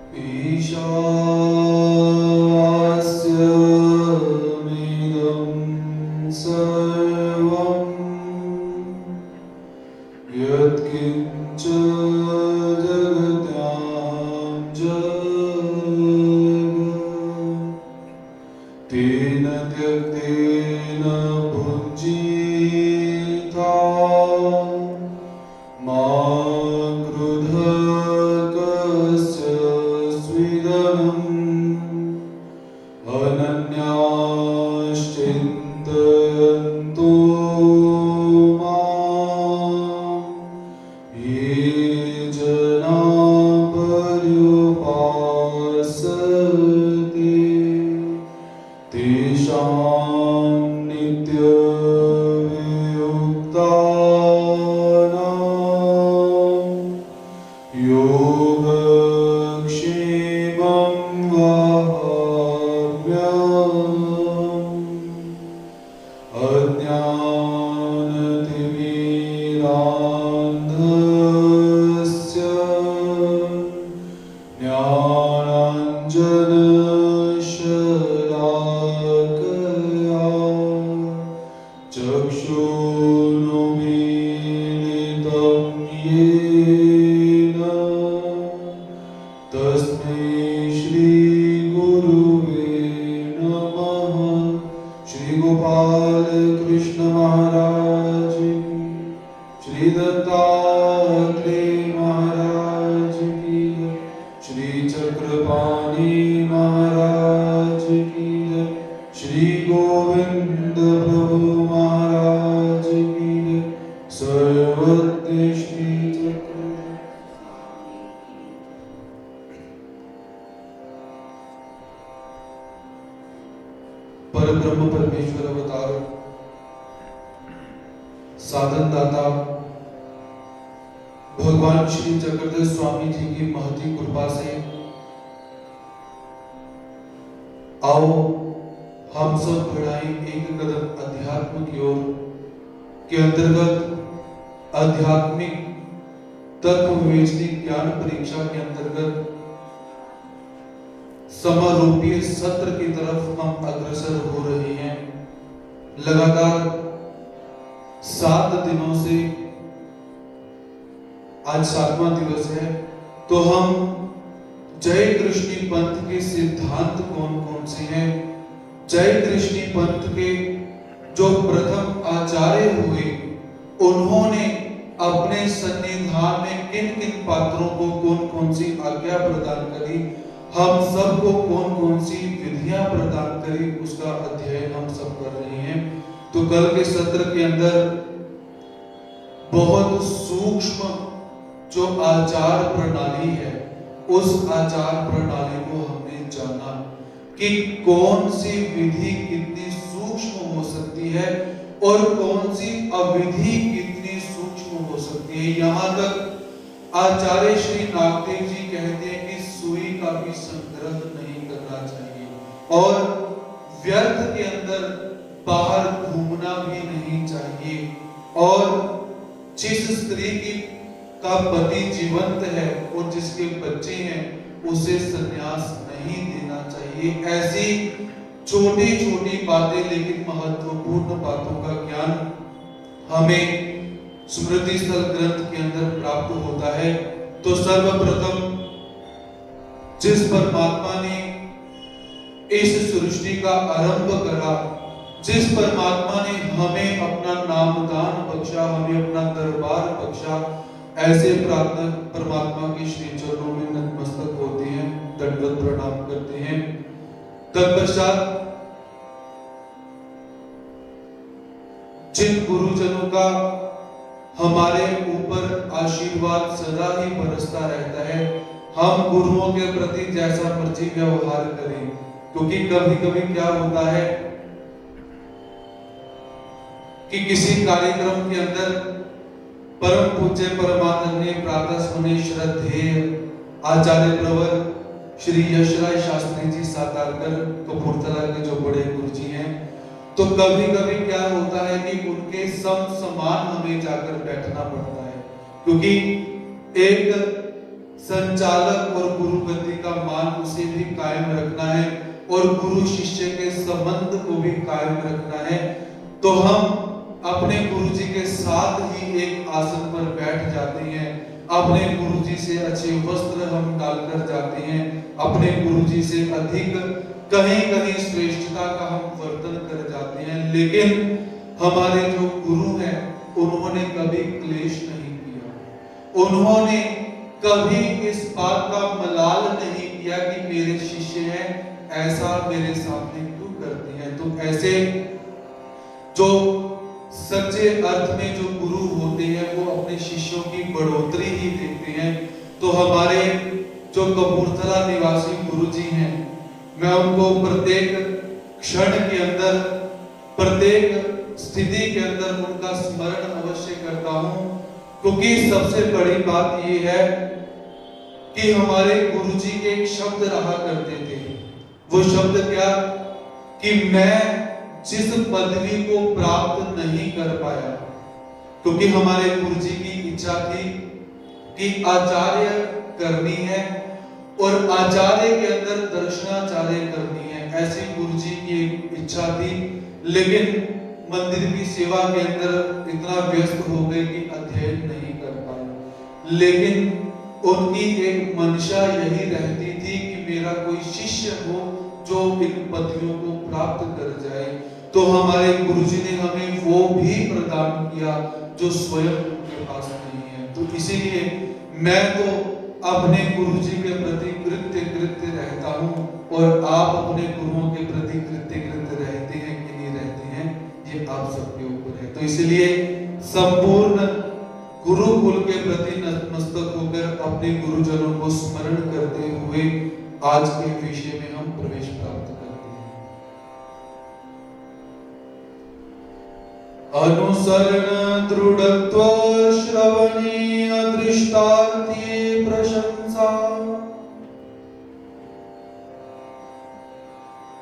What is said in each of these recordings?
ईशावास्यमिदं सर्वं यत्किञ्च जगत्यां जगत् तेन त्यक्तेन भुञ्जीता मा क्रुधः कस्य स्विदनम् अनन्याश्चिन्तयन्तो मां ये जना पर्युपासते तेषां नित्यवियुक्तानां योगक्षेमं वहाम्यहम्। अज्ञानतिमिरान्धस्य ज्ञानाञ्जनशलाकया चक्षुरुन्मीलितं येन तस्मै श्रीगुरुवे नमः। श्री गोपाल कृष्ण महाराज की, श्री दत्तात्रेय महाराज की, श्री चक्रपाणि महाराज की, श्री गोविंद प्रभु महाराज की, सर्वज्ञ श्री चक्र। परब्रह्म परमेश्वर अवतार साधन दाता भगवान श्री चक्रधर स्वामी जी की महती कृपा से आओ हम सब बढ़ाएं एक कदम अध्यात्म की ओर के अंतर्गत आध्यात्मिक तत्व विवेचनी ज्ञान परीक्षा के अंतर्गत समारोपीय सत्र की तरफ हम अग्रसर हो रहे हैं। लगातार 7 दिनों से आज 7वां दिवस है, तो हम जय कृष्णी पंथ के सिद्धांत कौन कौन से हैं, जय कृष्णी पंथ के जो प्रथम आचार्य हुए उन्होंने अपने सन्निधान में किन किन पात्रों को कौन कौन सी आज्ञा प्रदान करी, हम सबको कौन कौन सी विधियां प्रदान करी, उसका अध्ययन हम सब कर रहे हैं। तो कल के सत्र के अंदर बहुत सूक्ष्म जो आचार प्रणाली है, उस आचार प्रणाली को हमने जाना कि कौन सी विधि कितनी सूक्ष्म हो सकती है और कौन सी अविधि कितनी सूक्ष्म हो सकती है। यहाँ तक आचार्य श्री नागदेव जी कहते हैं कि सुई का भी संग्रह नहीं करना चाहिए और व्यर्थ के अंदर बाहर घूमना भी नहीं चाहिए, और जिस स्त्री की का पति जीवंत है और जिसके बच्चे हैं उसे संन्यास नहीं देना चाहिए। ऐसी छोटी छोटी बातें लेकिन महत्वपूर्ण बातों का ज्ञान हमें स्मृति स्थल ग्रंथ के अंदर प्राप्त होता है। तो सर्वप्रथम जिस परमात्मा ने इस सृष्टि का आरंभ करा, जिस परमात्मा ने हमें अपना नामदान बख्शा, हमें अपना दरबार बख्शा, ऐसे परमात्मा के श्री चरणों में नतमस्तक होते हैं, दंडवत प्रणाम करते हैं। तत्पश्चात जिन गुरुजनों का हमारे ऊपर आशीर्वाद सदा ही बरसता रहता है, हम गुरुओं के प्रति जैसा मर्जी व्यवहार करें, क्योंकि कभी कभी क्या होता है कि किसी कार्यक्रम के अंदर परम पूज्य परमानंदीय प्रातः मुनि श्रद्धेय आचार्य प्रवर श्री यशराज शास्त्री जी सातारकर कपूरथला के जो बड़े गुरु जी हैं, तो कभी कभी क्या होता है कि उनके समान हमें जाकर बैठना पड़ता है, क्योंकि एक संचालक और गुरु गति का मान उसे भी कायम रखना है और गुरु शिष्य के संबंध को भी कायम रखना है, तो हम अपने गुरु जी के साथ ही एक आसन पर बैठ जाते हैं, अपने गुरु जी से अच्छे वस्त्र हम डालकर जाते हैं, अपने गुरु जी से अधिक कहीं कहीं श्रेष्ठता का हम वर्तन कर जाते हैं। लेकिन हमारे जो गुरु हैं उन्होंने कभी क्लेश नहीं किया, उन्होंने कभी इस बात का मलाल नहीं किया कि मेरे शिष्य हैं ऐसा मेरे सामने क्यों करते हैं। तो ऐसे जो सच्चे अर्थ में जो गुरु होते हैं वो अपने शिष्यों की बढ़ोतरी ही देखते हैं। तो हमारे जो कपूरथला निवासी गुरु जी हैं, मैं उनको प्रत्येक क्षण के अंदर, प्रत्येक स्थिति के अंदर उनका स्मरण अवश्य करता हूं, क्योंकि सबसे बड़ी बात ये है कि हमारे गुरु जी के एक शब्द रहा करते थे। वो शब्द क्या? कि मैं जिस पदवी को प्राप्त नहीं कर पाया, क्योंकि हमारे गुरु जी की इच्छा थी कि आचार्य करनी है और आचार्य के अंदर दर्शनाचार्य करनी है, ऐसी गुरु जी की इच्छा थी। लेकिन मंदिर की सेवा के अंदर इतना व्यस्त हो गए कि अध्ययन नहीं कर पाए। लेकिन उनकी एक मंशा यही रहती थी कि मेरा कोई शिष्य हो जो इन पदवियों को प्राप्त कर जाए। तो हमारे गुरुजी ने हमें वो भी प्रदान किया जो स्वयं उनके पास नहीं है। तो इसीलिए मैं तो अपने गुरुजी के प्रति कृतज्ञ रहता हूँ, और आप अपने गुरुओं के प्रति कृतज्ञ रहते हैं कि नहीं रहते हैं, ये आप सबके ऊपर है। तो इसलिए संपूर्ण गुरुकुल के प्रति नतमस्तक होकर अपने गुरुजनों को स्मरण करते हुए आज के विषय में हम प्रवेश प्राप्त करते हैं। अनुसरण दृढ़त्व श्रवणी अदृष्टार्थी प्रशंसा।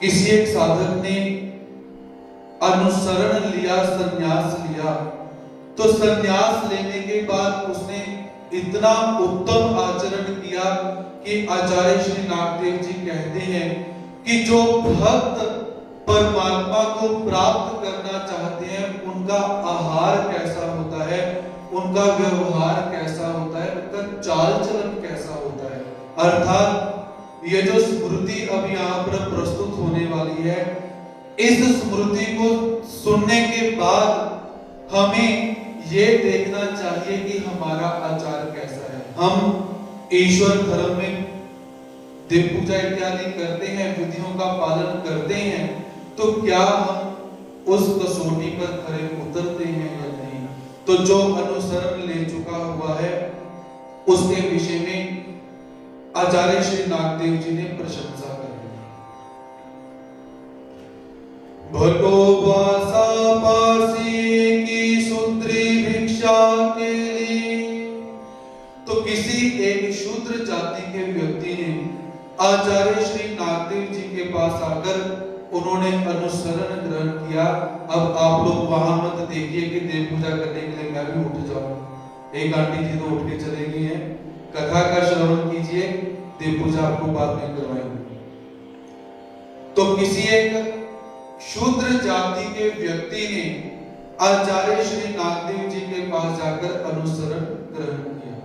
किसी एक साधक ने अनुसरण लिया, संन्यास लिया, तो संन्यास लेने के बाद उसने इतना उत्तम आचरण किया कि आचार्य श्री नागदेव जी कहते हैं कि जो भक्त परमात्मा को प्राप्त करना चाहते हैं उनका आहार कैसा होता है, उनका व्यवहार कैसा होता है, उनका चाल चलन कैसा होता है। अर्थात ये जो स्मृति अब यहाँ पर प्रस्तुत होने वाली है, इस स्मृति को सुनने के बाद हमें ये देखना चाहिए कि हमारा आचार कैसा है। हम ईश्वर धर्म में देव पूजा इत्यादि करते हैं, विधियों का पालन करते हैं, तो क्या हम उस कसौटी पर खरे उतरते हैं या नहीं। तो जो अनुसरण ले चुका हुआ है उसके विषय में आचार्य श्री नागदेव जी ने प्रशंसा करी। भलो वासा पासी की सूत्री भिक्षा के लिए। तो किसी एक शूद्र जाति के व्यक्ति ने आचार्य श्री नागदेव जी के पास आकर उन्होंने अनुसरण ग्रहण किया। अब आप लोग वहां मत देखिए कि देव पूजा करने के लिए मैं भी उठ जाऊं। एक आंटी जी तो उठ के चले गई हैं, कथा का श्रवण कीजिए, देव पूजा आपको बाद में करवाएंगे। तो किसी एक शूद्र जाति के व्यक्ति ने आचार्य श्री नागदेव जी के पास जाकर अनुसरण ग्रहण किया।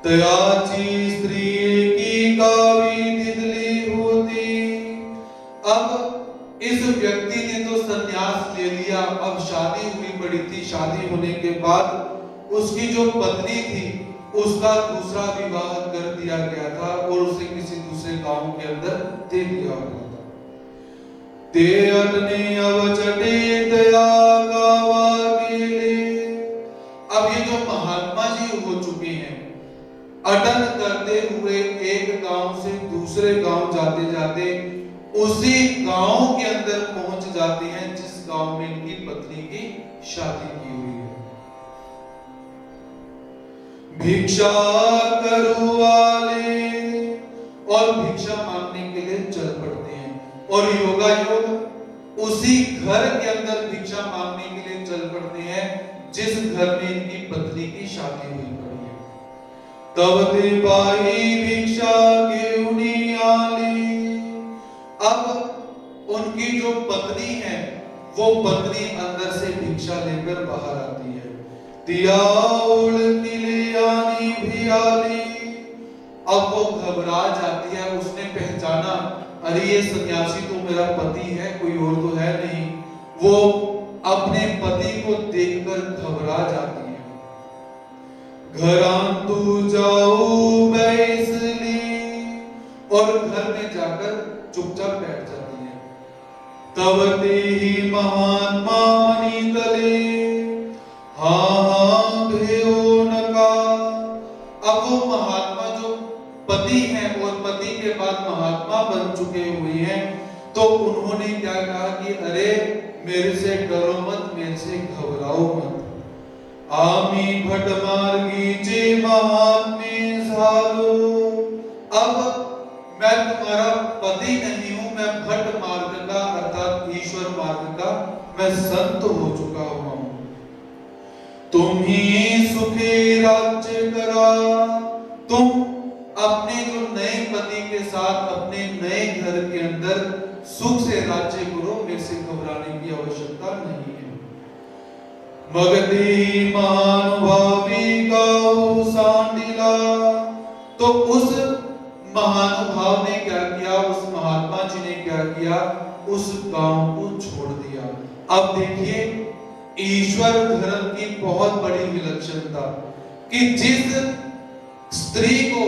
तयाची स्त्री की कावी तितली होती। अब इस व्यक्ति ने तो संन्यास ले लिया, अब शादी हुई पड़ी थी। शादी होने के बाद उसकी जो पत्नी थी उसका दूसरा विवाह कर दिया गया था और उसे किसी दूसरे गांव के अंदर दे दिया गया था। ते अटने अवचटे दया गावा गेले। अब ये जो महात्मा जी हो चुके हैं, अटन करते हुए एक गांव से दूसरे गांव जाते जाते उसी गांव के अंदर पहुंच जाते हैं जिस गांव में इनकी पत्नी की शादी की हुई है। भिक्षा करो वाले, और भिक्षा मांगने के लिए चल पड़ते हैं। और योगायोग उसी घर के अंदर भिक्षा मांगने के लिए चल पड़ते हैं जिस घर में इनकी पत्नी की शादी हुई पड़ी है। तब ते पाई भिक्षा घेऊनी आली। अब उनकी जो पत्नी है वो पत्नी अंदर से भिक्षा लेकर बाहर आती है। दिया उड़ती ले आनी भी आली। अब वो घबरा जाती है, उसने पहचाना अरे ये सन्यासी तो मेरा पति है, कोई और तो है नहीं। वो अपने पति को देखकर घबरा जाती है। घरां तू जाऊ बैसली, और घर में जाकर चुपचाप बैठ जाती है। तब ते ही महात्मा मणि तले, हाँ भेओ नका। अब वो महात्मा जो पति हैं और पति के बाद महात्मा बन चुके हुए हैं, तो उन्होंने क्या कहा कि अरे मेरे से डरो मत, मेरे से घबराओ मत। आमी भट मार्गी जे महात्मे झालो। अब मैं तुम्हारा पति नहीं हूं, मैं भट मार्ग का अर्थात ईश्वर मार्ग का मैं संत हो चुका हुआ हूं। तुम ही सुखे राज्य करा। तुम अपने जो नए पति के साथ अपने नए घर के अंदर सुख से राज्य करो, मेरे से घबराने की आवश्यकता नहीं है। मगधी महानुभावी गाओ सांडिला। तो उस महानुभाव ने क्या किया, उस महात्मा जी ने क्या किया, उस गांव को छोड़ दिया। अब देखिए ईश्वर धर्म की बहुत बड़ी विलक्षणता कि जिस स्त्री को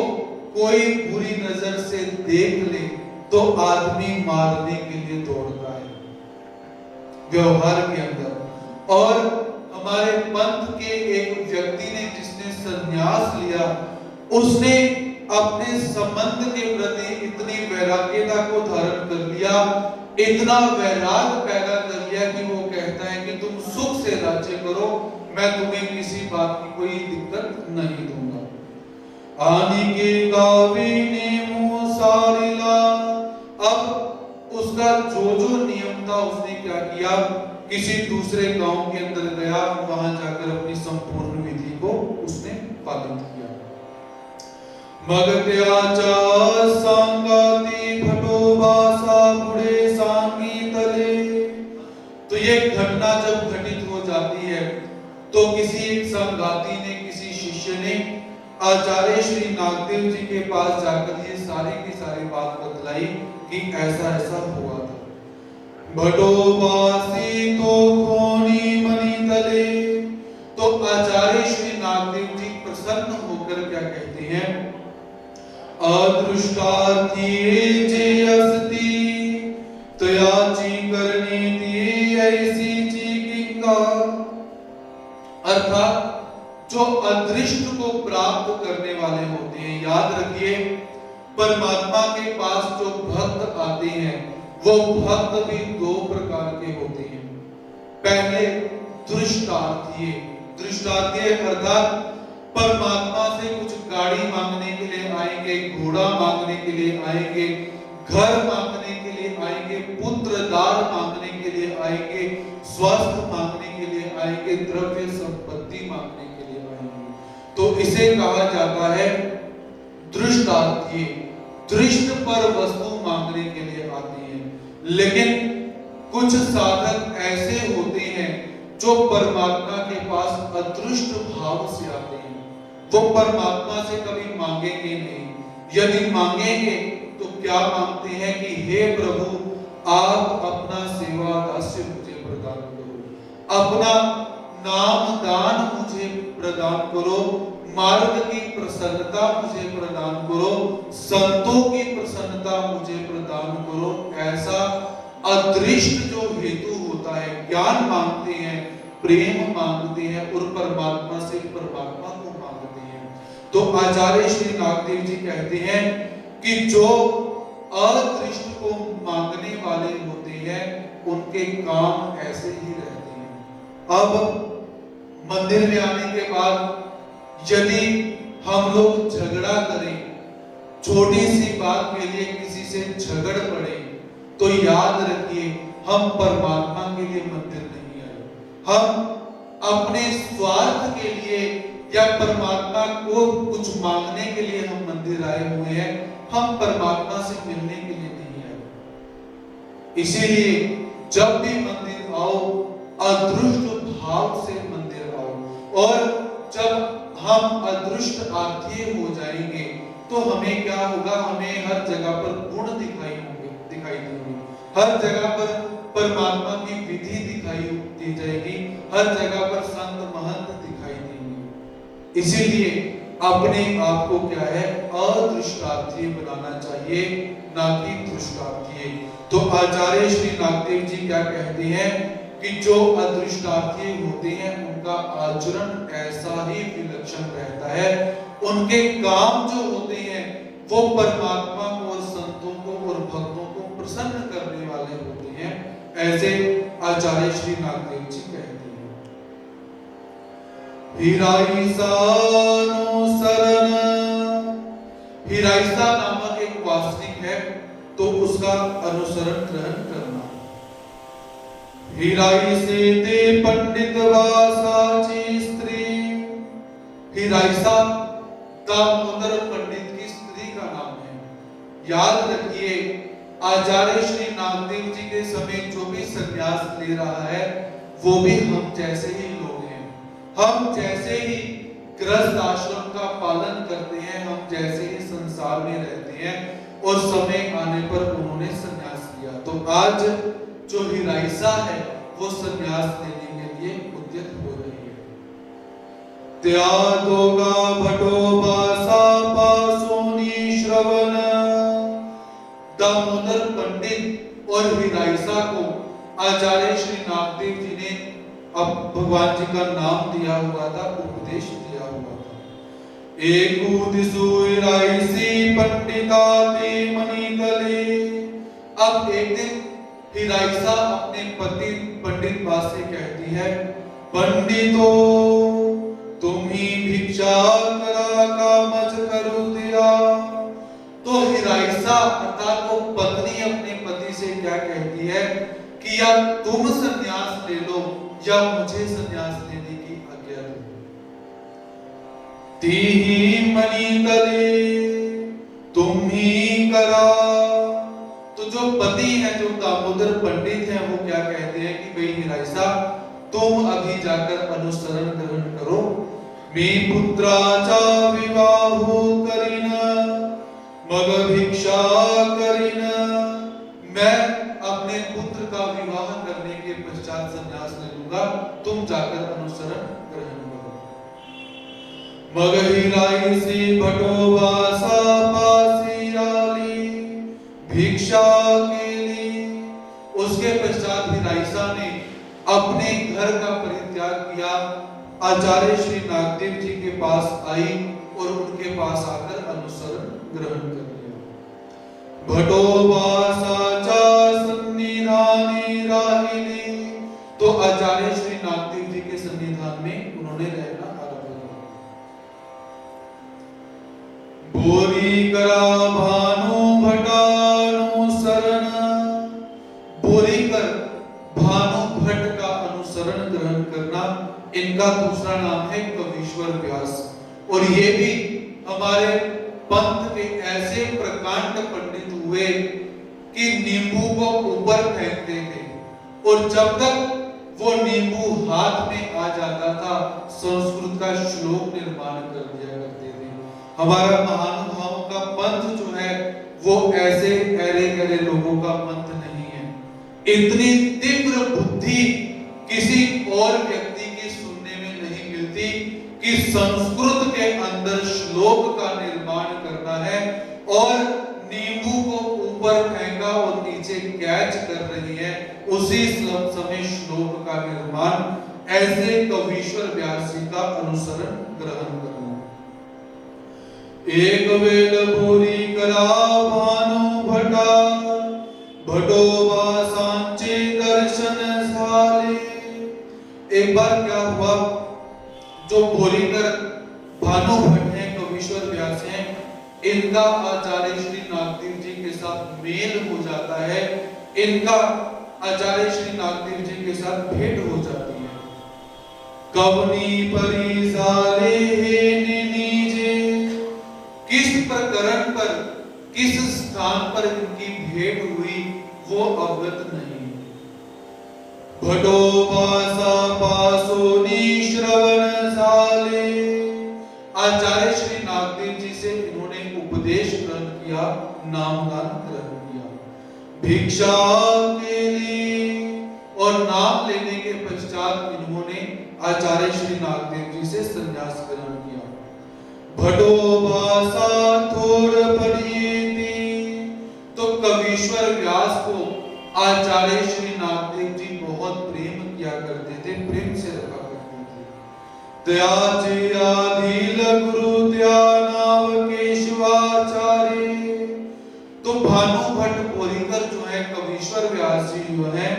कोई बुरी नजर से देख ले तो आदमी मारने के लिए दौड़ता है व्यवहार के अंदर। और हमारे पंथ के एक व्यक्ति ने जिसने संन्यास लिया, उसने अपने संबंध के प्रति इतनी वैराग्यता को धारण कर लिया, इतना वैराग पैदा कर लिया कि वो कहता है कि तुम सुख से राज्य करो, मैं तुम्हें किसी बात की कोई दिक्कत नहीं दूंगा। आनी के गावी ने मुंह सारिला। अब उसका जो नियम था उसने क्या किया, किसी दूसरे गांव के अंदर गया, वहां जाकर अपनी संपूर्ण विधि को उसने पालन किया। मगत्याचा सांगाती भटो बासा बुढ़े सांगी तले। तो ये घटना जब घटित हो जाती है तो किसी एक संगाती ने, किसी शिष्य ने आचार्य श्री नागदेव जी के पास जाकर ये सारी की सारी बात बतलाई कि ऐसा ऐसा हुआ था। भटो बासी तो खोनी मणि तले। तो आचार्य श्री नागदेव जी प्रसन्न होकर क्या कहते हैं, अदृष्टार्थी जे अस्ति तयाची करनी ती ऐसी चीकिंगा। अर्थात जो अदृष्ट को प्राप्त करने वाले होते हैं, याद रखिए परमात्मा के पास जो भक्त आते हैं वो भक्त भी दो प्रकार के होते हैं। पहले दृष्टार्थी। दृष्टार्थी अर्थात परमात्मा से कुछ गाड़ी मांगने के लिए आएंगे, घोड़ा मांगने के लिए आएंगे, घर मांगने के लिए आएंगे, पुत्रदार मांगने के लिए आएंगे, स्वास्थ्य मांगने के लिए आएंगे, द्रव्य संपत्ति मांगने के लिए आएंगे। तो इसे कहा जाता है दृष्टार्थी। दृष्ट पर वस्तु मांगने के लिए आती है। लेकिन कुछ साधक ऐसे होते हैं जो परमात्मा के पास अदृष्ट भाव से आते हैं। वो परमात्मा से कभी मांगेंगे नहीं, यदि मांगेंगे तो क्या मांगते हैं कि हे प्रभु आप अपना सेवा दास्य मुझे प्रदान करो, अपना नाम दान मुझे प्रदान करो, मार्ग की प्रसन्नता मुझे प्रदान करो, संतों की प्रसन्नता मुझे प्रदान करो। ऐसा अदृष्ट जो हेतु होता है, ज्ञान मांगते हैं, प्रेम मांगते हैं और परमात्मा से परमात्मा को मांगते हैं। तो आचार्य श्री नागदेव जी कहते हैं कि जो अदृष्ट को मांगने वाले होते हैं उनके काम ऐसे ही रहते हैं। अब मंदिर में आने के बाद यदि हम लोग झगड़ा करें, छोटी सी बात के लिए किसी से झगड़ पड़े, तो याद रखिए हम परमात्मा के लिए मंदिर नहीं आए, हम अपने स्वार्थ के लिए या परमात्मा को कुछ मांगने के लिए हम मंदिर आए हुए हैं, हम परमात्मा से मिलने के लिए नहीं आए। इसीलिए जब भी मंदिर आओ, अदृष्ट भाव से मंदिर आओ। और जब हम अदृष्ट आर्थी हो जाएंगे तो हमें क्या होगा, हमें हर जगह पर गुण दिखाई देंगे, हर जगह पर परमात्मा की विधि दिखाई दी जाएगी, हर जगह पर संत महंत दिखाई देंगे। इसीलिए अपने आप को क्या है, अदृष्टार्थी बनाना चाहिए, ना कि दृष्टार्थी। तो आचार्य श्री नागदेव जी क्या कहते हैं कि जो अदृष्टार्थी होते हैं उनका आचरण ऐसा ही विलक्षण रहता है, उनके काम जो होते हैं वो परमात्मा को और संतों को और भक्तों को प्रसन्न करने वाले होते हैं, ऐसे आचार्य श्री नागदेव जी कहते हैं। हिराइसा नामक एक वासनिक है, तो उसका अनुसरण ग्रहण करना। हिराइसे ते पंडित वासाची स्त्री। हिराइसा दामोदर पंडित की स्त्री का नाम है। याद रखिए, आचार्य श्री नागदेव जी के समय जो भी संन्यास ले रहा है वो भी हम जैसे ही लोग हैं, हम जैसे ही गृहस्थ आश्रम का पालन करते हैं, हम जैसे ही संसार में रहते हैं, और समय आने पर उन्होंने संन्यास लिया। तो आज जो हिराइसा है वो संन्यास लेने के लिए उद्यत हो रही है। त्यागोगा भटोबासा पासोनी श्रवण। दामोदर पंडित और हिराइसा को आचार्य श्री नागदेव जी ने अब भगवान जी का नाम दिया हुआ था, उपदेश दिया हुआ था। एक दिसु हिराइसी पंडिताते मणितले। अब एक दिन हिराइसा अपने पति पंडित बास से कहती है, पंडितो तुम ही भिक्षा करा कामज करो दिया। तो हिराइसा अर्थात वो पत्नी अपने पति से क्या कहती है कि या तुम संन्यास ले लो या मुझे संन्यास लेने की आज्ञा दो। तीही मणितले तुम ही करा। तो जो पति है, जो दामोदर पंडित है, वो क्या कहते हैं कि भाई हिराइसा तुम अभी जाकर अनुसरण ग्रहण करो। मे पुत्राचा विवाहो करिन मग भिक्षा करिन। मैं अपने पुत्र का विवाह करने के पश्चात संन्यास ले लूंगा, तुम जाकर अनुसरण ग्रहण करो। मग हिराइसी भटोबासा पासी आली भिक्षा के लिए। उसके पश्चात हिराइसा ने अपने घर का परित्याग किया, आचार्य श्री नागदेव जी के पास आई और उनके पास आकर अनुसरण ग्रहण कर लिया। भटोबासाचा सन्निधाने राहिली। तो आचार्य श्री नागदेव जी के सन्निधान में उन्होंने रहना आरंभ किया। बोरी करा भानु भटानु शरण। बोरी कर भानु भट्ट का अनुसरण ग्रहण करना, इनका दूसरा नाम है कवीश्वर व्यास। और ये भी हमारे पंथ के ऐसे प्रकांड पंडित हुए कि नींबू को ऊपर फेंकते थे, और जब तक वो नींबू हाथ में आ जाता था संस्कृत का श्लोक निर्माण कर दिया करते थे। हमारा महानुभावों का पंथ जो है वो ऐसे अरे गरे लोगों का पंथ नहीं है। इतनी तीव्र बुद्धि किसी और व्यक्ति की सुनने में नहीं मिलती कि संस्कृत के अंदर श्लोक का निर्माण करना है, और नींबू को ऊपर फेंका और नीचे कैच कर रही है, उसी समय श्लोक का निर्माण। ऐसे कवीश्वर व्यास जी का अनुसरण ग्रहण करना। एक वेल बोरी करा भानु भटा भटोबा सांचे दर्शन साले। एक बार क्या हुआ, जो बोरीकर भानु भट्ट हैं, कवीश्वर व्यास हैं, इनका आचार्य श्री नागदेव जी के साथ मेल हो जाता है, इनका आचार्य श्री नागदेव जी के साथ भेंट हो जाती है। कवनी परी साले हे नीजे, किस प्रकरण पर, किस स्थान पर इनकी भेंट हुई वो अवगत नहीं। भटो पासा पासोनी श्रवण साले, आचार्य श्री नागदेव जी से इन्होंने उपदेश ग्रहण किया, नामदान ग्रहण किया। भिक्षा के लिए और नाम लेने के पश्चात इन्होंने आचार्य श्री नागदेव जी से संन्यास ग्रहण किया। भटो भाषा थोर पढ़िए थी, तो कवीश्वर व्यास को आचार्य श्री नागदेव जी बहुत प्रेम किया करते थे, प्रेम से रखा करते थे। त्याजे आधील गुरु त्यानाव केशवाचार्य, तो भानु भट्ट बोरीकर जो है, कवीश्वर व्यास जी जो है,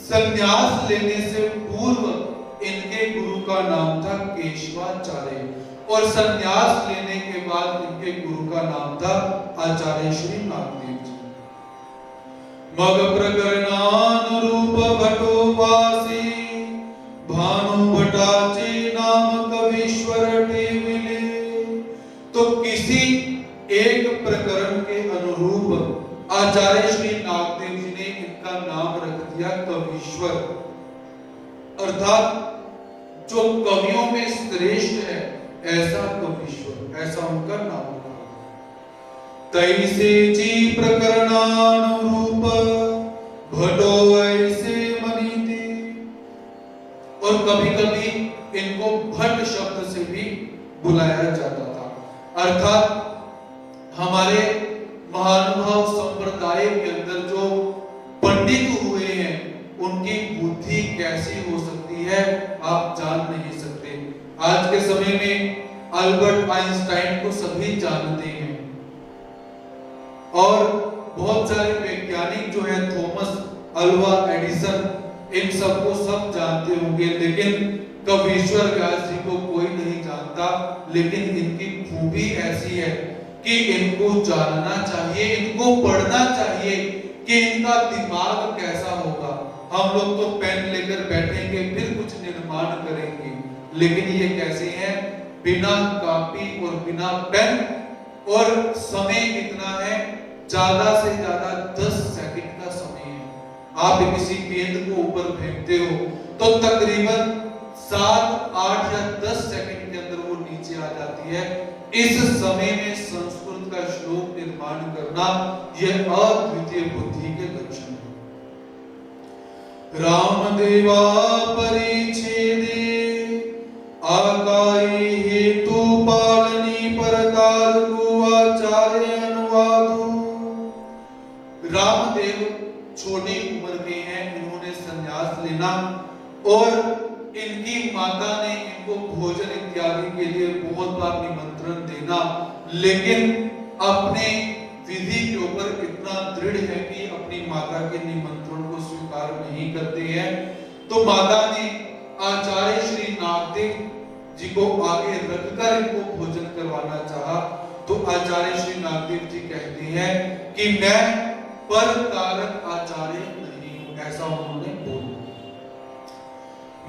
संन्यास लेने से पूर्व इनके गुरु का नाम था केशवाचार्य, और संन्यास लेने के बाद इनके गुरु का नाम था आचार्य श्री नागदेव जी। मग प्रकरणानुरूप भटोपासी, भानु भट्टाचे नाम कवीश्वर टेविले, तो किसी एक प्रकरण के अनुरूप आचार्य श्री नागदेव जी ने इनका नाम रख दिया कवीश्वर, अर्थात जो कवियों में श्रेष्ठ है ऐसा कवीश्वर, ऐसा उनका नाम रखा। तैसे जी प्रकरणानुरूप भटो ऐसे मनीते, और कभी कभी इनको भट्ट शब्द से भी बुलाया जाता था, अर्थात हमारे महानुभाव संप्रदाय के अंदर जो पंडित हुए हैं उनकी बुद्धि कैसी हो सकती है आप जान नहीं सकते। आज के समय में अल्बर्ट आइंस्टाइन को सभी जानते हैं, और बहुत सारे वैज्ञानिक जो है, थॉमस अल्वा एडिसन, इन सबको सब जानते होंगे, लेकिन कवीश्वर व्यास जी को कोई नहीं जानता। लेकिन इनकी खूबी ऐसी है कि इनको जानना चाहिए, इनको पढ़ना चाहिए कि इनका दिमाग कैसा होगा। हम लोग तो पेन लेकर बैठेंगे फिर कुछ निर्माण करेंगे, लेकिन ये कैसे हैं, बिना कॉपी और बिना पेन, और समय कितना है, ज्यादा से ज्यादा 10 सेकंड का समय है। आप किसी गेंद को ऊपर फेंकते हो तो तकरीबन 7, 8 या 10 सेकंड के अंदर वो नीचे आ जाती है। इस समय में संस्कृत का श्लोक निर्माण करना यह अद्वितीय बुद्धि के लक्षण है। रामदेवा परिच्छेदे आकाई हेतु पालनी परकार को आचार्य अनुवादो। रामदेव छोटी उम्र के हैं, इन्होंने संन्यास लेना, और इनकी माता ने इनको भोजन इत्यादि के लिए बहुत बार निमंत्रण देना, लेकिन अपने विधि के ऊपर इतना दृढ़ है कि अपनी माता के निमंत्रण को स्वीकार नहीं करते हैं। तो माता ने आचार्य श्री नागदेव जी को आगे रखकर इनको भोजन करवाना चाहा, तो आचार्य श्री नागदेव जी कहते हैं कि मैं पर कारक आचार्य नहीं हूं, ऐसा उन्होंने बोला।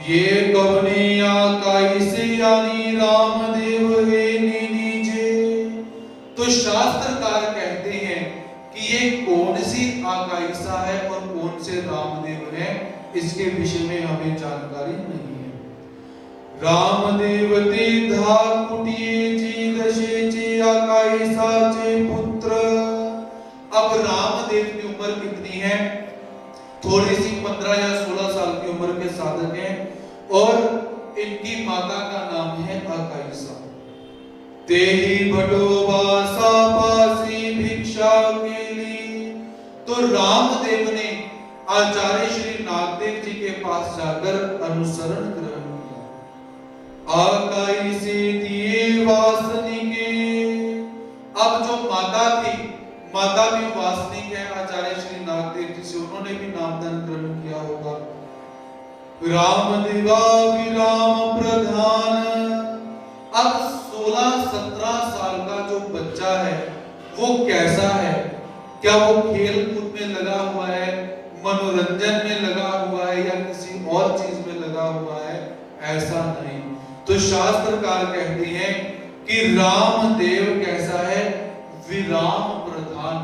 ये कवनिया कैसे यानी रामदेव है नीजे, तो शास्त्रकार कहते हैं कि ये कौन सी आकाइसा है और कौन से रामदेव है, इसके विषय में हमें जानकारी नहीं है। रामदेव ते धा कुटिये ची दशे ची आकाइसा चे पुत्र। अब रामदेव की उम्र कितनी है, थोड़ी सी 15 या 16 साल की उम्र के साधक हैं, और इनकी माता का नाम है आकाइसा। तेही भटोबासा पासी भिक्षा के लिए, तो रामदेव ने आचार्य श्री नागदेव जी के पास जाकर अनुसरण ग्रहण किया। आकाइसे दिए वासनिके, अब जो माता थी, माता भी वासनिक है आचार्य श्री नागदेव जी से, उन्होंने भी नामदान ग्रहण किया होगा। रामदेवा विराम प्रधान, अब 16-17 साल का जो बच्चा है वो कैसा है, क्या वो खेल कूद में लगा हुआ है, मनोरंजन में लगा हुआ है, या किसी और चीज में लगा हुआ है, ऐसा नहीं। तो शास्त्रकार कहते हैं कि रामदेव कैसा है, विराम प्रधान।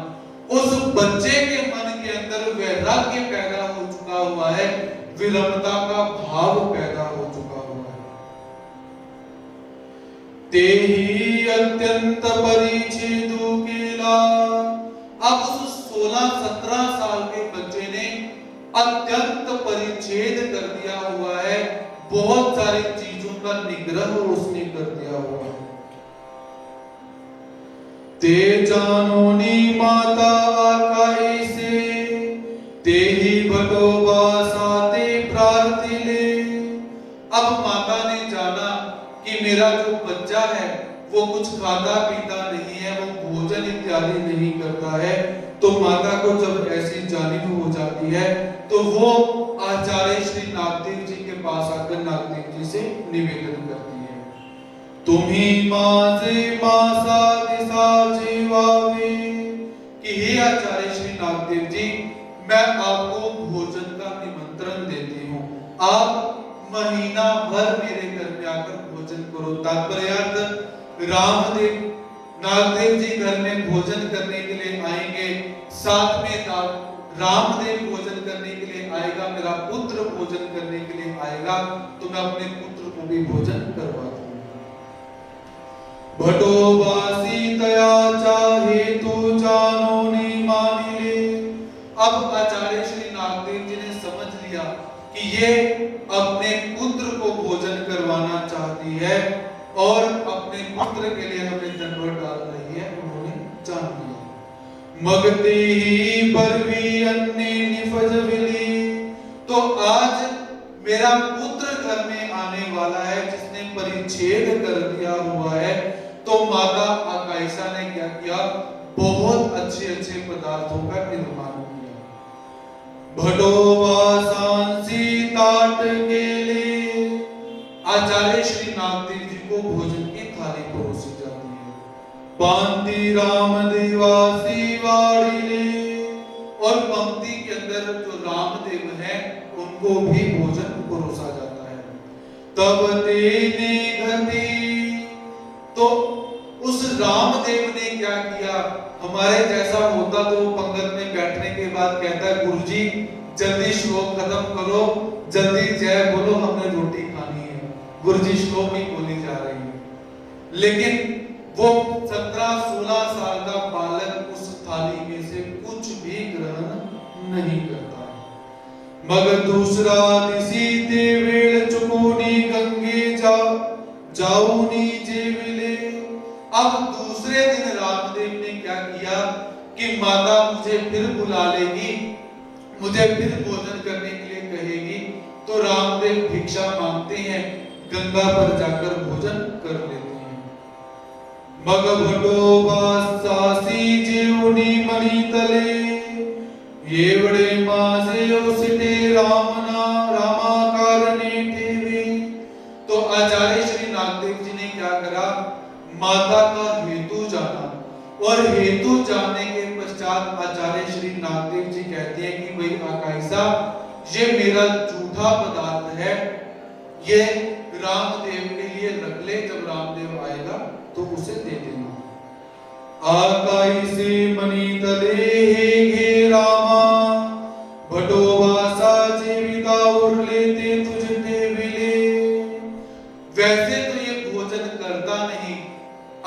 उस बच्चे के मन के अंदर वैराग्य पैदा हो चुका हुआ है, विरमता का भाव पैदा हो चुका हुआ है। तेहि अत्यंत परिच्छेदु केला। अब उस 16-17 साल के बच्चे ने अत्यंत परिच्छेद कर दिया हुआ है, बहुत सारी चीजों का निग्रह उसने कर दिया हुआ है। ते जानोनी माता आकाई से तेहि भटोबा साते प्रार्थिले। अब माता ने जाना कि मेरा जो बच्चा है वो कुछ खाता पीता नहीं है, वो भोजन इत्यादि नहीं करता है, तो माता को जब ऐसी जानिब हो जाती है तो वो आचार्य श्री नागदेव जी के पास आकर नागदेव जी से निवेदन करती है, तुम्ही माजे मासा दिशा जीवावे, कि हे आचार्य श्री नागदेव जी, मैं आपको भोजन का निमंत्रण देती हूँ, आप महीना भर मेरे घर में आकर भोजन करो। तात्पर्यार्थ रामदेव नागदेव जी घर में भोजन करने के लिए आएंगे, साथ में रामदेव भोजन करने के लिए आएगा, मेरा पुत्र भोजन करने के लिए आएगा, तो मैं अपने पुत्र को भी भोजन करवा दूं। भटोबासी तया चाहे तो जानो नी मानिले। अब आचार्य श्री नागदेव जी ने समझ लिया कि ये अपने पुत्र को भोजन करवाना चाहती है और अपने पुत्र के लिए हमें दंडवत डाल रही है, उन्होंने जान लिया। मगते ही परवी अन्ने निफज विली। तो आज मेरा पुत्र घर में आने वाला है जिसने परिच्छेद कर दिया हुआ है, तो माता आकाइशा ने क्या किया, बहुत अच्छे अच्छे पदार्थों का निर्माण किया। भटोवा सांसी ताट के लिए आचार्य श्री नागदेव जी को भोजन की थाली परोसी जाती है। पांति रामदेवासी वाड़िले, और पंक्ति के अंदर जो रामदेव हैं उनको भी भोजन परोसा जाता है। तब तेने गति, तो उस रामदेव ने क्या किया, हमारे जैसा होता तो पंगत में बैठने के बाद कहता है, गुरुजी जल्दी श्लोक खत्म करो, जल्दी जय बोलो, हमने रोटी खानी है। गुरुजी श्लोक ही बोली जा रही है, लेकिन वो 17-16 साल का बालक उस थाली में से कुछ भी ग्रहण नहीं करता है। मग दूसरा दिसी ते वेल चुकोनी गंगे जाऊनी जेविले। अब दूसरे दिन रामदेव ने क्या किया कि माता मुझे फिर बुला लेगी, मुझे फिर भोजन करने के लिए कहेगी, तो रामदेव भिक्षा मांगते हैं, गंगा पर जाकर भोजन कर लेते हैं। मग भटोबा सासी जीवनी मणि तले ये बड़े माजे उसिटे रामाकार ने टेवे। तो आचार्य श्री नागदेव जी ने क्या करा, माता का हेतु जाना, और हेतु जानने के पश्चात आचार्य श्री नागदेव जी कहते हैं कि भाई आकाइशा, ये मेरा जूठा पदार्थ है, ये रामदेव के लिए रख ले, जब रामदेव आएगा तो उसे दे देना। आकाई से मणि तले हे रामा भटोवासा जीविता और लेते तुझे विले। वैसे तो ये भोजन करता नहीं,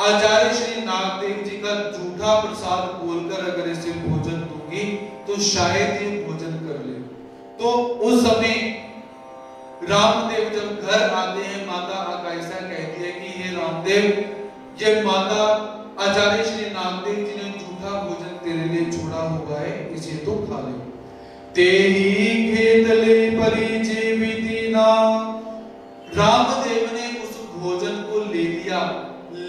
आचार्य श्री नागदेव जी का जूठा प्रसाद बोलकर अगर इसे भोजन दूंगी तो शायद ये भोजन कर ले। तो उस समय रामदेव जब घर आते हैं, माता आकाइशा कहती है कि हे रामदेव, ये माता आचार्य श्री नागदेव जी ने जूठा भोजन तेरे लिए छोड़ा हुआ है, इसे तो खा ले। तेही खेतले परिजीवितीना। रामदेव ने उस भोजन को ले लिया,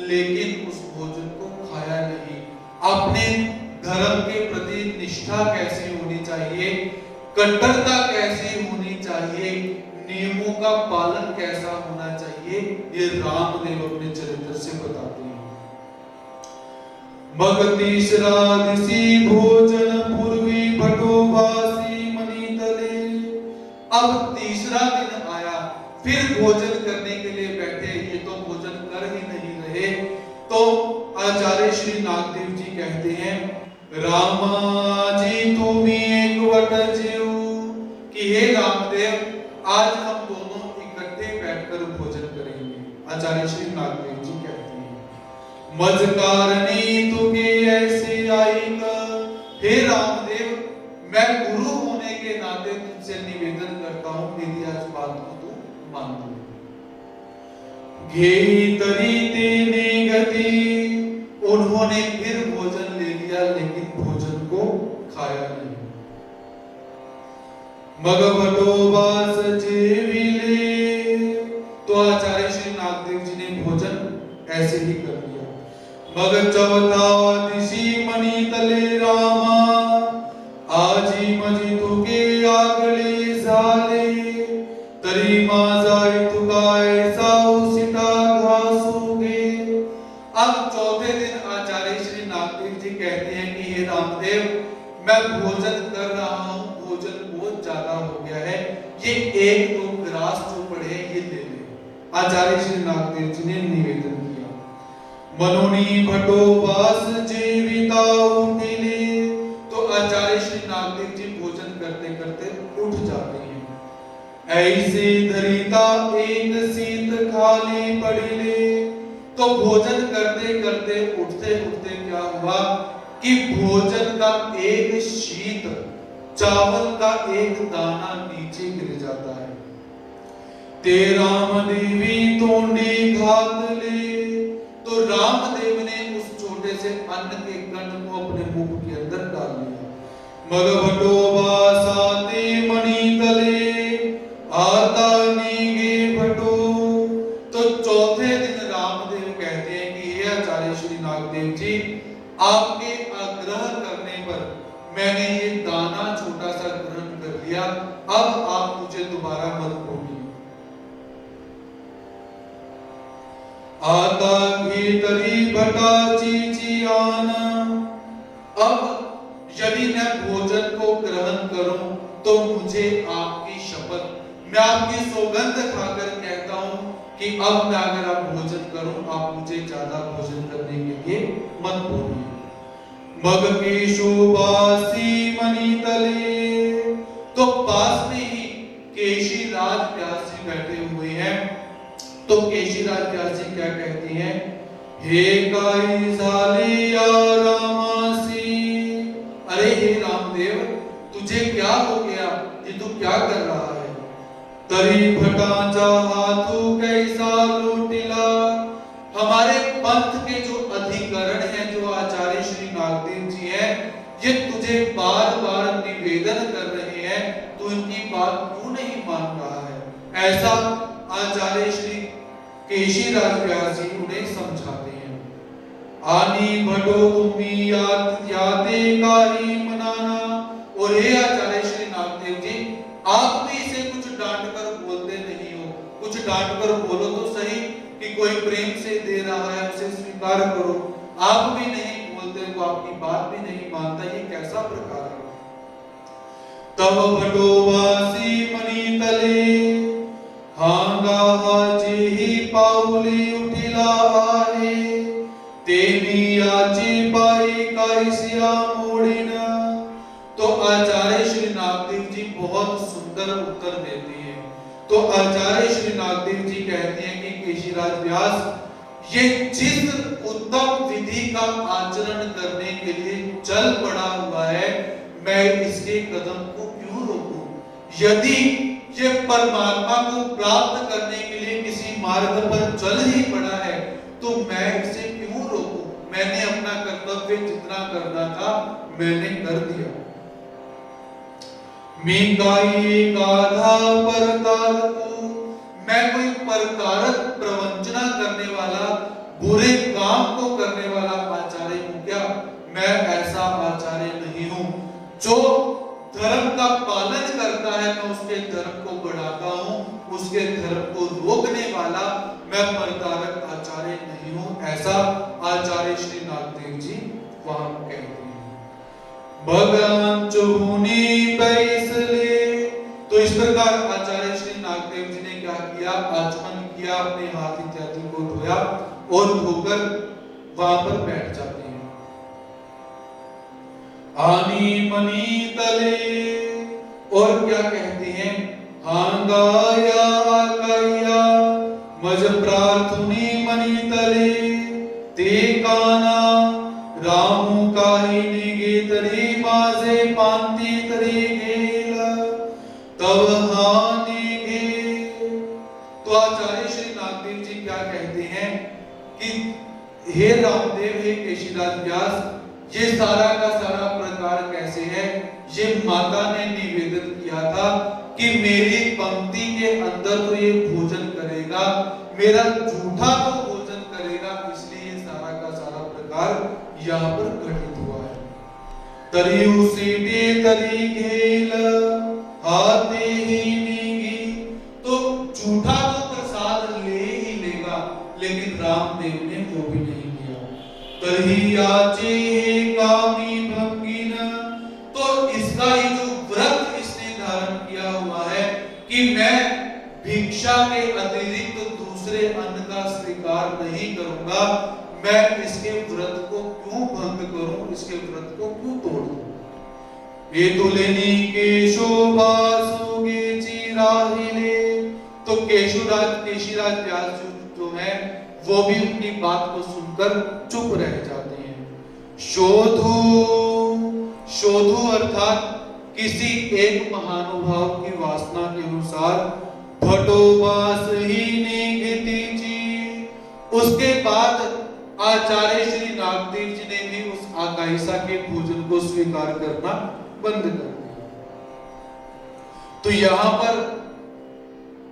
लेकिन उस भोजन को खाया नहीं। अपने धर्म के प्रति निष्ठा कैसी होनी चाहिए, कट्टरता कैसी होनी चाहिए, नियमों का पालन कैसा होना चाहिए, ये रामदेव अपने चरित्र से बताते हैं। मग तीसरा दिसी भोजन पूर्वी भटोबासी मणि तले। अब तीसरा दिन आया, फिर भोजन करने के लिए बैठे, आचार्य श्री नागदेव जी कहते हैं, रामा जी तुम्ही एक वट जीव, कि हे रामदेव आज हम दोनों इकट्ठे बैठकर भोजन करेंगे। आचार्य श्री नागदेव जी कहते हैं, मज कारणी तुके ऐसे आई कर, हे रामदेव मैं गुरु होने के नाते तुमसे निवेदन करता हूं, मेरी आज बात को तू मान दो। घे तरी तेने गति, उन्होंने फिर भोजन ले लिया लेकिन भोजन को खाया नहीं। मग भटोबास जेविले, तो आचार्य श्री नागदेव जी ने भोजन ऐसे ही कर लिया। मग चौथा दिशी मणि तले रामा, आजी मजी तुके आगले झाले, तरी माझाई तुका ऐसा उसिता घासोगे। अब चौथे दिन आचार्य श्री नागदेव जी कहते हैं कि हे रामदेव मैं भोजन कर रहा हूं, भोजन बहुत ज्यादा हो गया है, ये एक दो ग्रास जो पड़े ये ले ले। आचार्य श्री नागदेव जी ने निवेदन किया। मनोनी भटोबास जीविता उठिले, तो आचार्य श्री नागदेव जी भोजन करते करते उठ जाते हैं। ऐसे धरिता एक सीत खाली पड़िले, तो भोजन करते करते उठते उठते क्या हुआ कि भोजन का एक शीत, चावल का एक दाना नीचे गिर जाता है। ते राम देवी तोंडी घात ले, तो रामदेव ने उस छोटे से अन्न के कण को अपने मुंह के अंदर डाल लिया। मग भटोबा साते मणि तले, आता नीगे भटो, तो चौथे दिन रामदेव कहते हैं कि हे आचार्य श्री नागदेव जी आपके आग्रह करने पर मैंने ये दाना छोटा सा ग्रहण कर लिया, अब आप मुझे दोबारा मत बोलिए। आता भीतरी भटा चीची आना, अब यदि मैं भोजन को ग्रहण करूं तो मुझे आपकी शपथ, मैं आपकी सौगंध खाकर कहता हूं कि अब मैं अगर आप भोजन करूं आप मुझे ज्यादा भोजन करने के लिए मत बोलिए। मग केशोबासी मणि तले, तो पास में ही केशी राज व्यास जी बैठे हुए हैं। तो केशी राज व्यास जी क्या कहते हैं, हे काई झालिया रामासी, अरे हे रामदेव तुझे क्या हो गया, ये तू क्या कर रहा है। तरी भटाचा हाथू कैसा लूटिला, हमारे पंथ के जो अधिकरण हैं, जो आचार्य श्री नागदेव जी हैं, ये तुझे बार बार निवेदन कर रहे हैं, तू इनकी बात क्यों नहीं मान रहा है। ऐसा आचार्य श्री केशी राज व्यास जी उन्हें समझाते हैं। आनी भटो तुम्ही याते काई मनाना, और हे आचार्य श्री नागदेव जी आप भी इसे कुछ डांट कर बोलते नहीं हो, कुछ डांट कर बोलो तो सही कि कोई प्रेम से दे रहा है उसे स्वीकार करो, आप भी नहीं बोलते, वो आपकी बात भी नहीं मानता, ये कैसा प्रकार है। तब भटोबासी मणि तले, हांगा हाजे ही पाउली उठिला आहे, तेमी आची पाई काईसिया मोड़िना। तो आचार्य श्री नागदेव जी बहुत सुंदर उत्तर देते हैं। तो आचार्य श्री नागदेव जी कहते हैं कि केशीराज व्यास ये जिस उत्तम विधि का आचरण करने के लिए चल पड़ा हुआ है, मैं इसके कदम को क्यों रोकूं। यदि ये परमात्मा को प्राप्त करने के लिए किसी मार्ग पर चल ही पड़ा है तो मैं इसे क्यों रोकूं। मैंने अपना कर्तव्य जितना करना था मैंने कर दिया। मीकाई गाधा परकारको, मैं कोई परकारक प्रवंचना करने वाला, बुरे काम को करने वाला आचार्य हूं क्या। मैं ऐसा आचार्य नहीं हूं। जो धर्म का पालन करता है मैं उसके धर्म को बढ़ाता हूं, उसके धर्म को रोकने वाला मैं परकारक आचार्य नहीं हूं। ऐसा आचार्य श्री नागदेव जी वहां कहते हैं। भगवान चुनी पैसले, तो इस प्रकार आचार्य श्री नागदेव जी ने क्या किया, आचमन किया, अपने हाथ इत्यादि को धोया और धोकर वहां पर बैठ जाते हैं। आनी मनी तले, और क्या कहते हैं, हांगाया आकाया मज प्रार्थुनी मनी तले ते काना रामू काहि निगे तरे बाजे पांति तरे गेला तब हानि गे। तो आचार्य श्री नागदेव जी क्या कहते हैं कि हे रामदेव, हे केशीराज व्यास, ये सारा का सारा प्रकार कैसे है, ये माता ने निवेदन किया था कि मेरी पंक्ति के अंदर तो ये भोजन करेगा, मेरा जूठा तो भोजन करेगा, इसलिए ये सारा का सारा प्रकार यहाँ पर घटित हुआ है। तरी उसी तरी घेल हाथे ही नीगी, तो जूठा तो प्रसाद ले ही लेगा, लेकिन रामदेव ने वो भी नहीं किया। तरी आचे कामी भंगिन, तो इसका ये जो व्रत इसने धारण किया हुआ है कि मैं भिक्षा के अतिरिक्त दूसरे अन्न का स्वीकार नहीं करूंगा, मैं इसके व्रत को क्यों भंग करूं, इसके व्रत को क्यों तोड़ दूं। ये तुलनी के शोभा सुगे चिराहिले, तो केशीराज व्यास जो है वो भी उनकी बात को सुनकर चुप रह जाते हैं। शोधु अर्थात किसी एक महानुभाव की वासना के अनुसार भटोवास ही निगति जी। उसके बाद आचार्य श्री नागदेव जी ने भी उस आकाशिका के भोजन को स्वीकार करना बंद कर दिया। तो यहाँ पर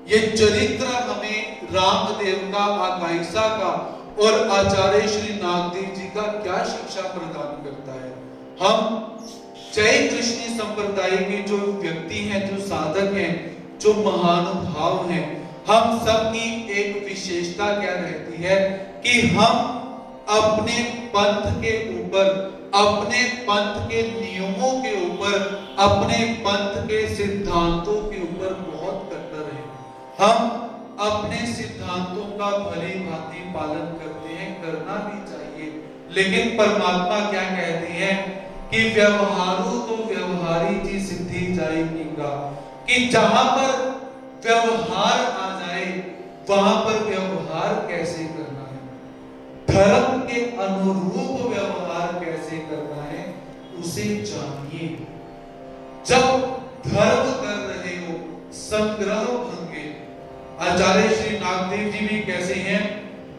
ये चरित्र हमें रामदेव का, आकाशिका का और आचार्य श्री नागदेव जी का क्या शिक्षा प्रदान करता है। हम जय कृष्ण संप्रदाय के जो व्यक्ति हैं, जो साधक हैं, जो महानुभाव हैं, हम सब की एक विशेषता क्या रहती है कि हम अपने पंथ के ऊपर, अपने पंथ के नियमों के ऊपर, अपने पंथ के सिद्धांतों के ऊपर बहुत कट्टर हैं। हम अपने सिद्धांतों का भली भांति पालन करते हैं, करना भी चाहिए, लेकिन परमात्मा क्या कहते हैं कि व्यवहारो तो व्यवहारी जी सिद्धि जाएगा, कि जहां पर व्यवहार आ जाए वहां पर व्यवहार कैसे करना है, धर्म के अनुरूप व्यवहार कैसे करना है, उसे जानिए। जब धर्म कर रहे हो संग्रह भंगे, आचार्य श्री नागदेव जी भी कैसे हैं,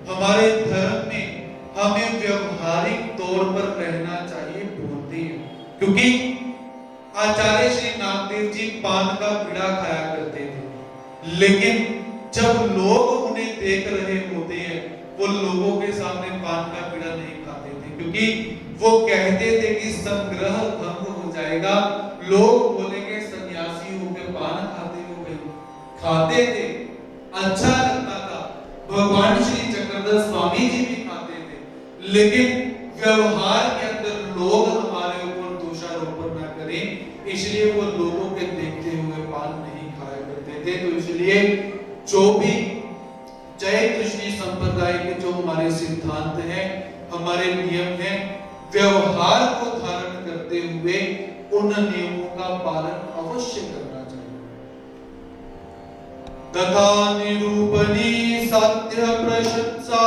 हमारे धर्म में हमें व्यवहारिक तौर पर रहना चाहिए बोलते हैं, क्योंकि आचार्य श्री नागदेव जी पान का बीड़ा खाया करते थे, लेकिन जब लोग उन्हें देख रहे होते हैं वो लोगों के सामने पान का बीड़ा नहीं खाते थे, क्योंकि वो कहते थे कि संग्रह भंग हो जाएगा, लोग बोलेंगे सन्यासी हो गए, पान खाते हो गए, खाते थे, अच्छा लगता था। भगवान श्री चक्रधर स्वामी जी भी खाते थे, लेकिन व्यवहार के अंदर लोग हमारे ऊपर दोषारोपण न करें, इसलिए वो लोगों के देखते हुए पान नहीं खाया करते थे। तो इसलिए जो भी जय कृष्ण संप्रदाय के जो हमारे सिद्धांत हैं, हमारे नियम हैं, व्यवहार को धारण करते हुए उन नियमों का पालन अवश्य करना चाहिए। तथा निरूपणी सत्य प्रशंसा,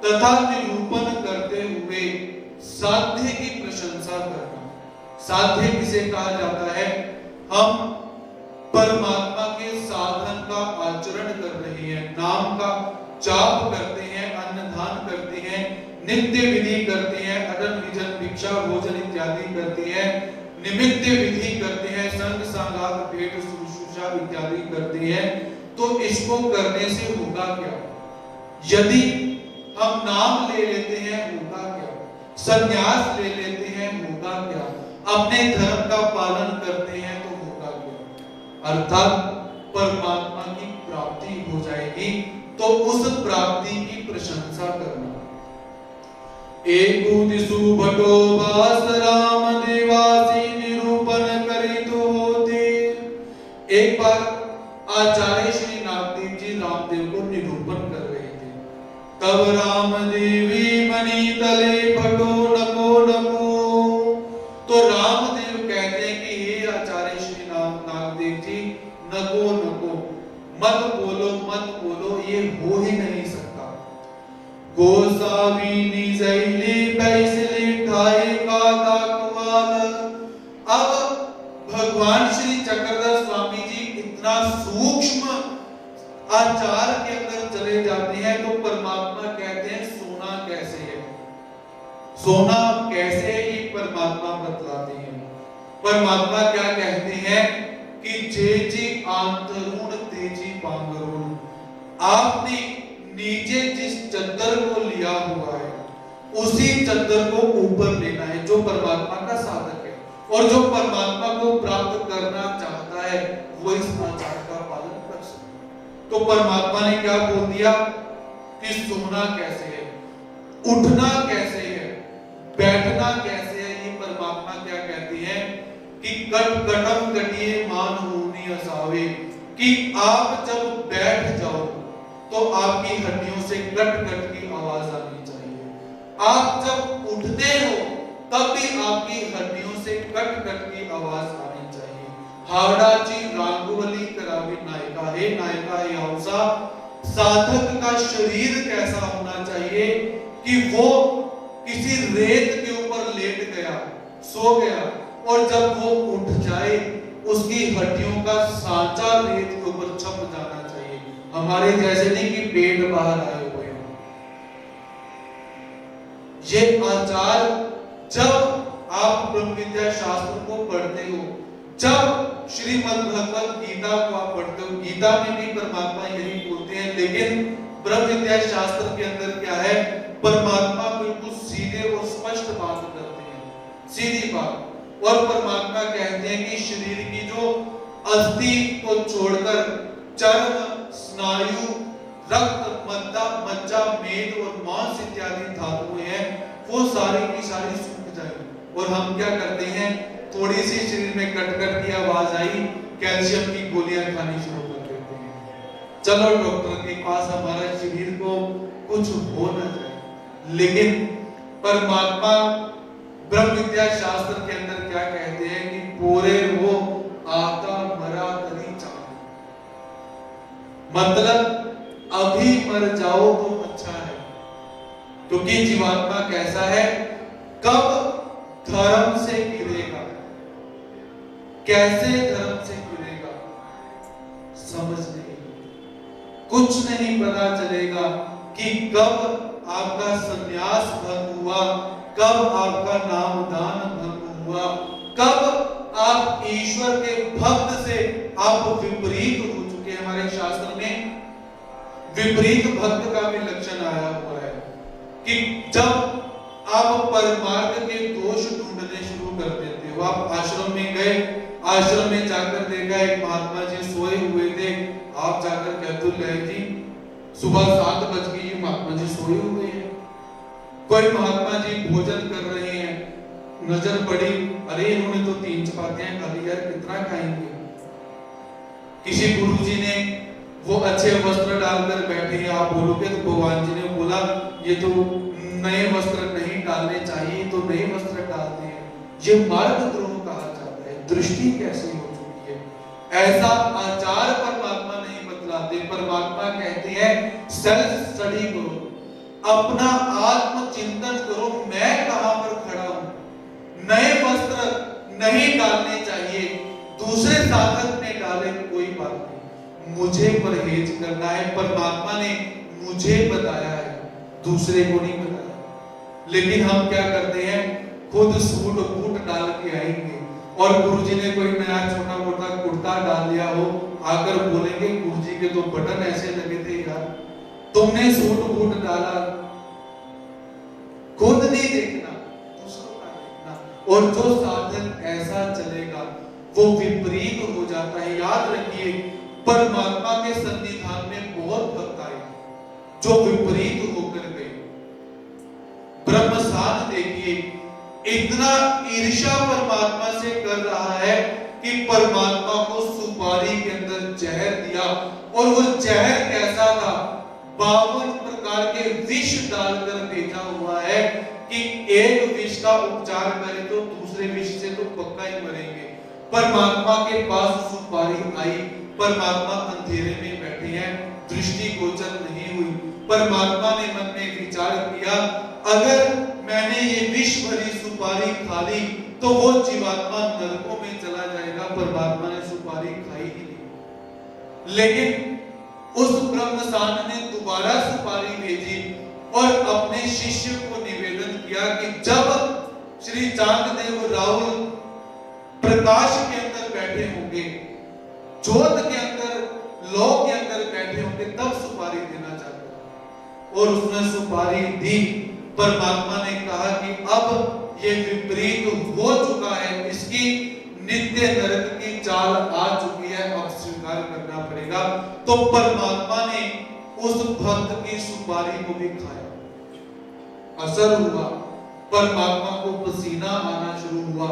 तथा निरूपण करते हुए साध्य की प्रशंसा करना। साध्य किसे कहा जाता है, हम परमात्मा के साधन का आचरण कर रहे हैं, नाम का जाप करते हैं, अन्नदान करते हैं, नित्य विधि करते हैं, अदन विजन भिक्षा भोजन इत्यादि करते हैं, निमित्त विधि करते हैं, संग संगात भेंट शुश्रूषा इत्यादि करते हैं। तो इसको करने से होगा क्या, यदि हम नाम ले लेते हैं होगा क्या, संन्यास ले लेते हैं होगा क्या, अपने धर्म का पालन करते हैं तो होगा क्या, अर्थात परमात्मा की प्राप्ति हो जाएगी। तो उस प्राप्ति की प्रशंसा करना। एक दिसु भटो वास राम देवासी निरूपण करित होते। एक बार आचार्य श्री नागदेव जी रामदेव को निरूपण कर रहे थे, तब राम देवी लय भटो नको नको। तो रामदेव कहते हैं कि हे आचार्य श्री नागदेव जी, नको नको, मत बोलो, ये हो ही नहीं सकता। गोसावी जैली बैसले ठाए का दाकवाल। अब भगवान श्री चक्रधर स्वामी जी इतना सूक्ष्म आचार के अंदर चले जाते हैं, तो परमात्मा कहते हैं सोना कैसे है, सोना कैसे है, ये परमात्मा बतलाते हैं। परमात्मा क्या कहते हैं कि जे जी आंतरुण तेजी पांगरुण। आपने नीचे जिस चद्दर को लिया हुआ है उसी चद्दर को ऊपर लेना है, जो परमात्मा का साधक है। और जो परमात्मा को प्राप्त करना चाहता है वो इस आचार का पालन कर सकता है। तो परमात्मा ने क्या बोल दिया कि सोना कैसे है, उठना कैसे है, बैठना कैसे है। ये परमात्मा क्या कहती है कि कट कटम कटिए मान होनी असावे, कि आप जब बैठ जाओ तो आपकी हड्डियों से कट कट की आवाज आनी चाहिए। आप जब उठते हो तब भी आपकी हड्डियों से कट कट की आवाज आनी चाहिए। हावड़ा जी रांगवली करावी नायिका, हे नायिका हे हौसा, साधक का शरीर कैसा होना चाहिए कि वो किसी रेत के ऊपर लेट गया, सो गया, और जब वो उठ जाए उसकी हड्डियों का सांचा रेत के ऊपर छप जाना चाहिए। हमारे जैसे नहीं कि पेट बाहर आए हुए हैं। ये आचार जब आप ब्रह्म विद्या शास्त्र को पढ़ते हो, जब श्रीमद् भगवत गीता को आप पढ़ते हो, गीता में भी परमात्मा यही बोलते हैं, लेकिन ब्रह्म विद्या शास्त्र के अंदर क्या है, परमात्मा बिल्कुल सीधे और स्पष्ट बात करते हैं, सीधी बात। और परमात्मा कहते हैं कि शरीर की जो अस्थि को छोड़कर चर्म, स्नायु, रक्त, मज्जा, मेद और मांस इत्यादि धातुएं हैं, वो सारी की सारी सूख जाए। और हम क्या करते हैं, थोड़ी सी शरीर में कट की आवाज आई, कैल्शियम की गोलियां खानी शुरू कर देते हैं। चलो डॉक्टर के पास, हमारा शरीर को कुछ हो न जाए। लेकिन परमात्मा ब्रह्म विद्या शास्त्र के अंदर क्या कहते हैं कि पूरे वो आता मरा तरी चाहे, मतलब अभी मर जाओ तो अच्छा है। क्योंकि जीवात्मा कैसा है, कब धर्म से गिरेगा, कैसे धर्म से गिरेगा समझ नहीं, कुछ नहीं पता चलेगा कि कब आपका संन्यास भंग हुआ, कब आपका नामदान भंग हुआ, कब आप ईश्वर के भक्त से आप विपरीत हो चुके हैं। हमारे शास्त्र में विपरीत भक्त का भी लक्षण आया हुआ है कि जब आप परमार्थ के दोष ढूंढने शुरू कर देते हो। आप आश्रम में गए, आश्रम में जाकर देखा एक महात्मा जी सोए हुए थे, आप जाकर कहते हो जी सुबह 7 बज गई, ये महात्मा जी सोए हुए हैं। कोई महात्मा जी भोजन कर रहे हैं, नजर पड़ी, अरे इन्होंने तो 3 चपातियां खा ली यार, कितना खाएंगे। किसी गुरुजी ने वो अच्छे वस्त्र डालकर बैठे हैं, आप बोलोगे तो भगवान जी ने बोला ये तो नए वस्त्र नहीं डालने चाहिए, तो नए वस्त्र डालते हैं। ये मार्ग द्रोह कहा जाता है। दृष्टि कैसी हो चुकी है, ऐसा आचार परमात्मा नहीं बतलाते। परमात्मा कहते हैं सेल्फ स्टडी करो, अपना आत्म चिंतन करो, मैं कहां पर खड़ा हूं। नए वस्त्र नहीं डालने चाहिए, दूसरे साधक ने डाले कोई बात नहीं, मुझे परहेज करना है। परमात्मा ने मुझे बताया है, दूसरे को नहीं बताया। लेकिन हम क्या करते हैं, खुद सूट बूट डाल के आएंगे और गुरुजी ने कोई नया छोटा मोटा कुर्ता डाल लिया हो, आकर बोलेंगे गुरुजी के तो बटन ऐसे लगे थे यार, तुमने सूट बूट डाला। खुद नहीं देखना, दूसरों का देखना। और जो साधन ऐसा चलेगा वो विपरीत हो जाता है। याद रखिए, परमात्मा के सन्निधान में बहुत भक्त आए जो विपरीत होकर गए। ब्रह्मसान देखिए, इतना ईर्ष्या परमात्मा से कर रहा है कि परमात्मा को सुपारी के अंदर जहर दिया, और वो जहर कैसा था, 52 प्रकार के विष डालकर भेजा हुआ है कि कि एक विष का उपचार करें तो दूसरे विष से तो पक्का ही मरेंगे। परमात्मा के पास सुपारी आई, परमात्मा अंधेरे में बैठे हैं, दृष्टि गोचर नहीं हुई। परमात्मा ने मन में विचार किया, अगर मैंने ये विष भरी सुपारी खा ली तो वो जीवात्मा नरकों में चला जाएगा। परमात्मा ने सुपारी खाई ही नहीं। लेकिन उस ब्रह्मसान ने दोबारा सुपारी भेजी और अपने शिष्य को निवेदन किया कि जब श्री चांगदेव राहुल प्रकाश के अंदर बैठे होंगे, ज्योत के अंदर, लोक के अंदर बैठे होंगे, तब सुपारी देना चाहता है। और उसने सुपारी दी। परमात्मा ने कहा कि अब ये विपरीत हो चुका है, इसकी नित्य नरक की चाल आ चुकी है, अब स्वीकार करना पड़ेगा। तो परमात्मा ने उस भक्त की सुपारी को भी खाया। असर हुआ, परमात्मा को पसीना आना शुरू हुआ,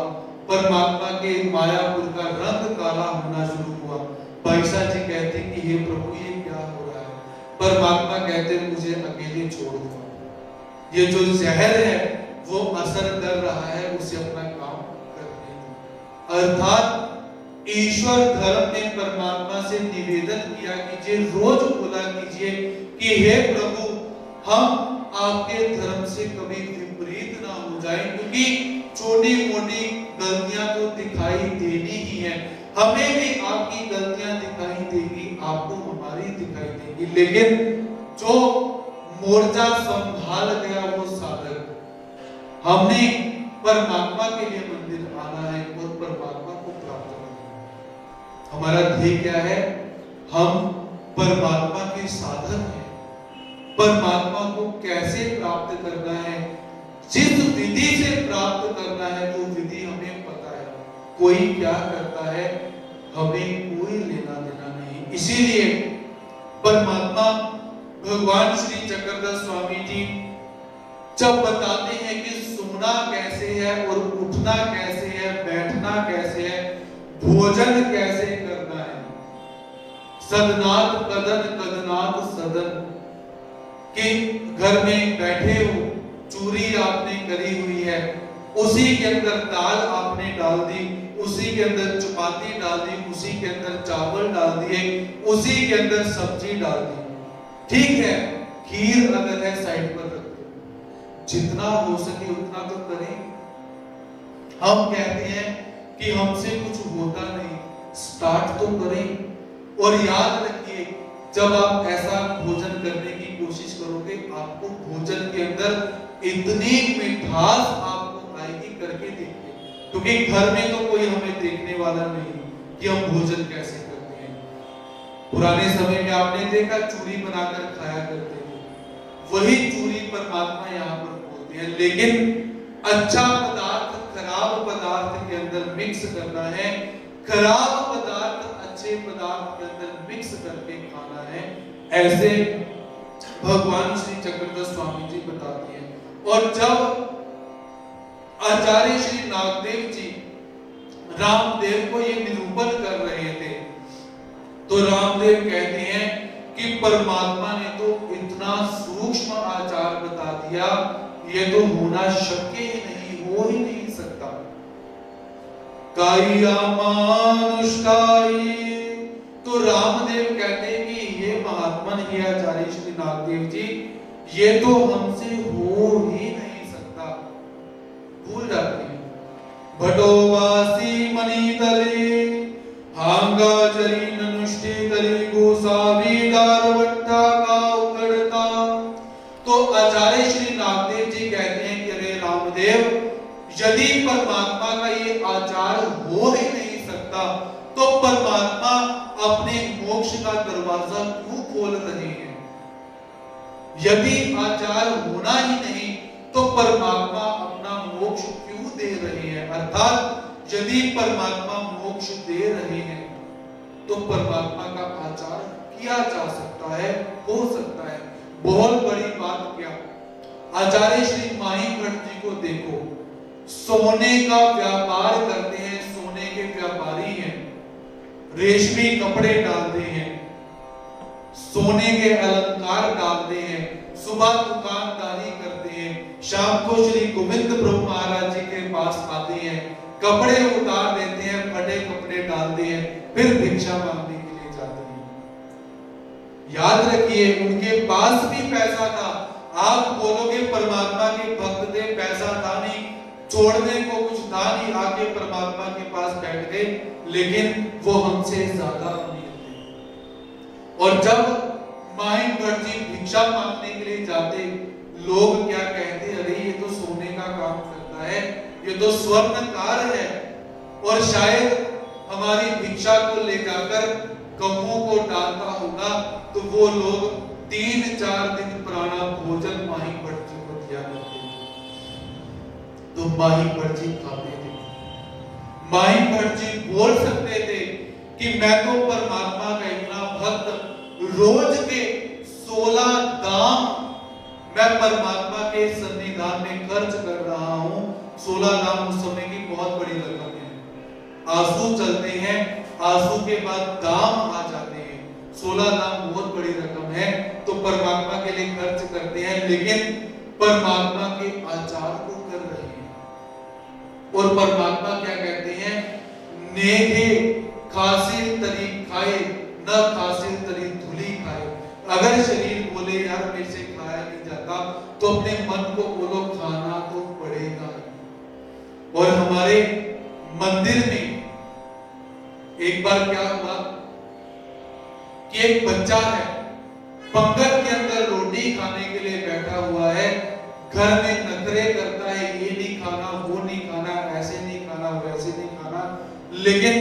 परमात्मा के मायापुर का रंग काला होना शुरू हुआ। भाईसा जी कहते कि हे प्रभु ये क्या हो रहा है? परमात्मा कहते मुझे अकेले छोड़ दो, ये जो जहर है वो असर कर रहा है, उसे अपना काम करने दो। अर्थात ईश्वर धर्म ने परमात्मा से निवेदन किया कीजिए, रोज बोला कीजिए कि हे प्रभु हम आपके धर्म से कभी विपरीत ना हो जाए, क्योंकि छोटी मोटी गलतियां तो दिखाई देनी ही है, हमें भी आपकी गलतियां दिखाई देगी, आपको हमारी दिखाई देगी। लेकिन जो मोर्चा संभाल गया वो साधक, हमने परमात्मा के लिए मंदिर आना है और परमात्मा को प्राप्त करना है। हमारा ध्येय क्या है? हम परमात्मा के साधक हैं। परमात्मा को कैसे प्राप्त करना है, जिस विधि से प्राप्त करना है वो विधि हमें पता है। कोई क्या करता है हमें कोई लेना देना नहीं। इसीलिए परमात्मा भगवान श्री चक्रधर स्वामी जी जब बताते हैं कि सोना कैसे है और उठना कैसे है, बैठना कैसे है, भोजन कैसे करना है, सदनाथ कदन कदनाथ सदन, कि घर में बैठे हो, चूरी आपने करी हुई है, उसी के अंदर दाल आपने डाल दी, उसी के अंदर चपाती डाल दी, उसी के अंदर चावल डाल दिए, उसी के अंदर सब्जी डाल दी। ठीक है, खीर अगर है साइड पर रख दो, जितना हो सके उतना तो करें। हम कहते हैं कि हमसे कुछ होता नहीं, स्टार्ट तो करें। और याद रखिए, जब आप ऐसा भोजन करने की कोशिश करोगे, आपको भोजन के अंदर इतनी मिठास आपको आएगी, करके देखिए। क्योंकि घर में तो कोई हमें देखने वाला नहीं कि हम भोजन कैसे करते हैं। पुराने समय में आपने देखा चूरी बनाकर खाया करते थे, वही चूरी परमात्मा यहाँ पर बोलते हैं। लेकिन अच्छा पदार्थ खराब पदार्थ के अंदर मिक्स करना है, खराब पदार्थ अच्छे पदार्थ के अंदर मिक्स करके खाना है, ऐसे भगवान श्री चक्रधर स्वामी जी बताते हैं। और जब आचार्य श्री नागदेव जी रामदेव को ये निरूपण कर रहे थे, तो रामदेव कहते हैं कि परमात्मा ने तो इतना सूक्ष्म आचार बता दिया, ये तो होना शक्य ही नहीं, हो ही नहीं सकता। काया मानुष्काई, तो रामदेव कहते हैं कि ये महात्मन ही आचार्य श्री नागदेव जी, ये तो हमसे हो ही नहीं सकता। भूल जाते हैं। भटोवासी मणितले हांगा जरी ननुष्टि तली गोसावी दारवट्टा का उकड़ता। तो आचार्य श्री नागदेव जी कहते हैं कि अरे रामदेव, यदि परमात्मा का ये आचार हो ही नहीं सकता, तो परमात्मा अपने मोक्ष का दरवाजा क्यों खोल रहे हैं? यदि आचार होना ही नहीं, तो परमात्मा अपना मोक्ष क्यों दे रहे हैं? अर्थात यदि परमात्मा मोक्ष दे रहे हैं, तो परमात्मा का आचार किया जा सकता है, हो सकता है। बहुत बड़ी बात क्या, आचार्य श्री माहीभट्ट जी को देखो, सोने का व्यापार करते हैं, सोने के व्यापारी हैं, रेशमी कपड़े डालते हैं, सोने के अलंकार डालते हैं, सुबह दुकानदारी करते हैं, शाम को श्री गोविंद प्रभु महाराज जी के पास आते हैं, कपड़े उतार देते हैं, फटे कपड़े डालते हैं, फिर भिक्षा मांगने के लिए जाते हैं। याद रखिए, उनके पास भी पैसा था। आप बोलोगे परमात्मा के भक्त थे, पैसा था नहीं, छोड़ने को कुछ था नहीं, आके परमात्मा के पास बैठ गए, लेकिन वो हमसे ज्यादा अमीर थे। और जब माहिम भट्ट जी भिक्षा मांगने के लिए जाते, लोग क्या कहते, अरे ये तो सोने का काम करता है, ये तो स्वर्णकार है, और शायद हमारी भिक्षा को ले जाकर कमों को डालता होगा। तो वो लोग 3-4 दिन पुराना भोजन माहिम भट्ट जी को दिया करते थे। तो माहिम भट्ट जी खाते थे। माहिम भट्ट जी बोल सकते थे कि मैं तो परमात्मा का इतना भक्त, रोज के 16 दाम मैं परमात्मा के सन्निधान में खर्च कर रहा हूं। 16 दाम उस समय की बहुत बड़ी रकम है। आंसू चलते हैं, आंसू के बाद दाम आ जाते हैं। 16 दाम बहुत बड़ी रकम है, तो परमात्मा के लिए खर्च करते हैं, लेकिन परमात्मा के आचार को कर रहे हैं। और परमात्मा क्या कहते हैं, नेघे खासिर तरी खाए, न खासिर तरी धुली खाए। अगर शरीर बोले यार मेरे से खाया नहीं जाता, तो अपने मन को बोलो खाना तो पड़ेगा। और हमारे मंदिर में एक बार क्या हुआ कि एक बच्चा है, पंगत के अंदर रोटी खाने के लिए बैठा हुआ है, घर में नखरे करता है, ये नहीं खाना, वो नहीं खाना, ऐसे नहीं खाना, वैसे नहीं खाना, लेकिन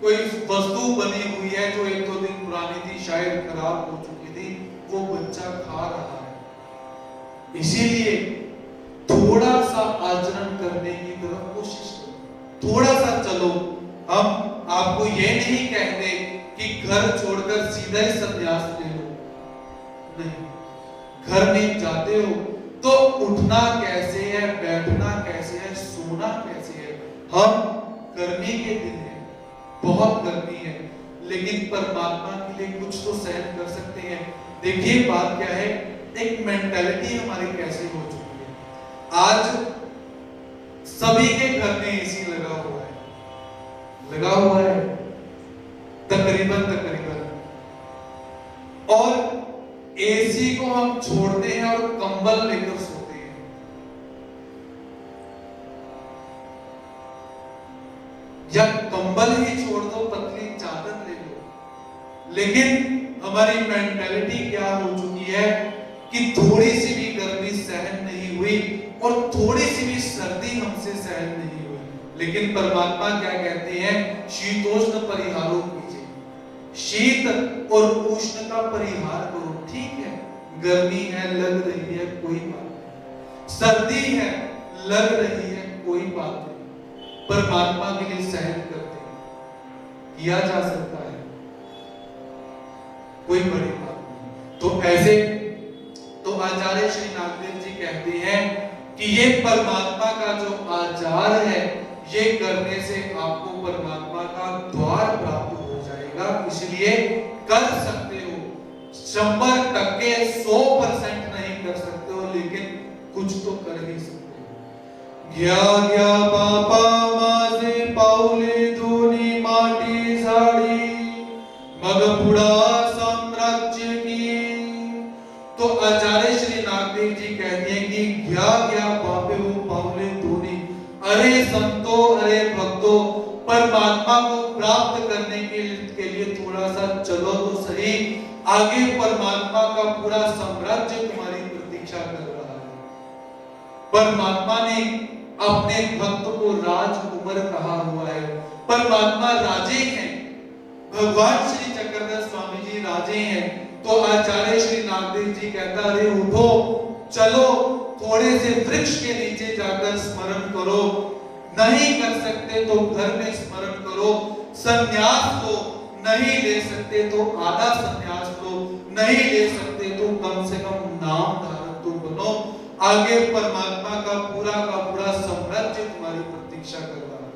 कोई वस्तु बनी हुई है जो 1-2 दिन पुरानी थी, शायद खराब हो चुकी थी, वो बच्चा खा रहा है। इसीलिए थोड़ा सा आचरण करने की तरफ कोशिश करो, थोड़ा सा चलो। हम आपको ये नहीं कहते कि घर छोड़कर सीधा ही संन्यास ले लो, नहीं। घर में जाते हो तो उठना कैसे है, बैठना कैसे है, सोना कैसे है। हम गर्मी के दिन है, बहुत गर्मी है, लेकिन परमात्मा के लिए कुछ तो सहन कर सकते हैं। देखिए बात क्या है, एक मेंटालिटी हमारी कैसे हो चुकी है। आज सभी के घर में एसी लगा हुआ है तकरीबन, और एसी को हम छोड़ते हैं और कंबल लेकर सोते हैं। या कंबल ही छोड़ दो, पतली चादर ले लो। लेकिन हमारी मेंटालिटी क्या हो चुकी है कि थोड़ी सी भी गर्मी सहन नहीं हुई और थोड़ी सी भी सर्दी हमसे सहन नहीं हुई। लेकिन परमात्मा क्या कहते हैं, शीतोष्ण परिहारों कीजिए, शीत और उष्ण का परिहार करो। ठीक है, गर्मी है, लग रही है, कोई बात नहीं, सर्दी है, लग रही है, कोई बात नहीं, परमात्मा के लिए सहन करते हैं, किया जा सकता है, कोई बड़ी बात नहीं। तो ऐसे तो आचार्य श्री नागदेव जी कहते हैं कि ये परमात्मा का जो आचार है, ये करने से आपको परमात्मा का द्वार प्राप्त हो जाएगा। इसलिए कर सकते हो, 100% 100% नहीं कर सकते हो, लेकिन कुछ तो कर ही सकते हो। घ्या घ्या पापा माझे पाऊले धोनी माटी झाडी, मग पुढा साम्राज्य की। तो आचार्य श्री नागदेव जी कहते हैं कि घ्या घ्या पापे हो पाऊले धोनी। अरे संतो, अरे भक्तों, परमात्मा को प्राप्त करने के लिए थोड़ा सा चलो तो सही। आगे परमात्मा का पूरा साम्राज्य तुम्हारी प्रतीक्षा कर रहा है। परमात्मा ने अपने भक्त को राजकुमार कहा हुआ है। परमात्मा राजे हैं, भगवान श्री चक्रधर स्वामी जी राजे हैं। तो आचार्य श्री नागदेव जी कहता, अरे उठो, चलो, थोड़े से वृक्ष के नीचे जाकर स्मरण करो। नहीं कर सकते तो घर में स्मरण करो। संन्यास लो, नहीं ले सकते तो आधा संन्यास लो, नहीं ले सकते तो कम से कम नाम धारण तो बनो। आगे परमात्मा का पूरा साम्राज्य तुम्हारी प्रतीक्षा कर रहा है।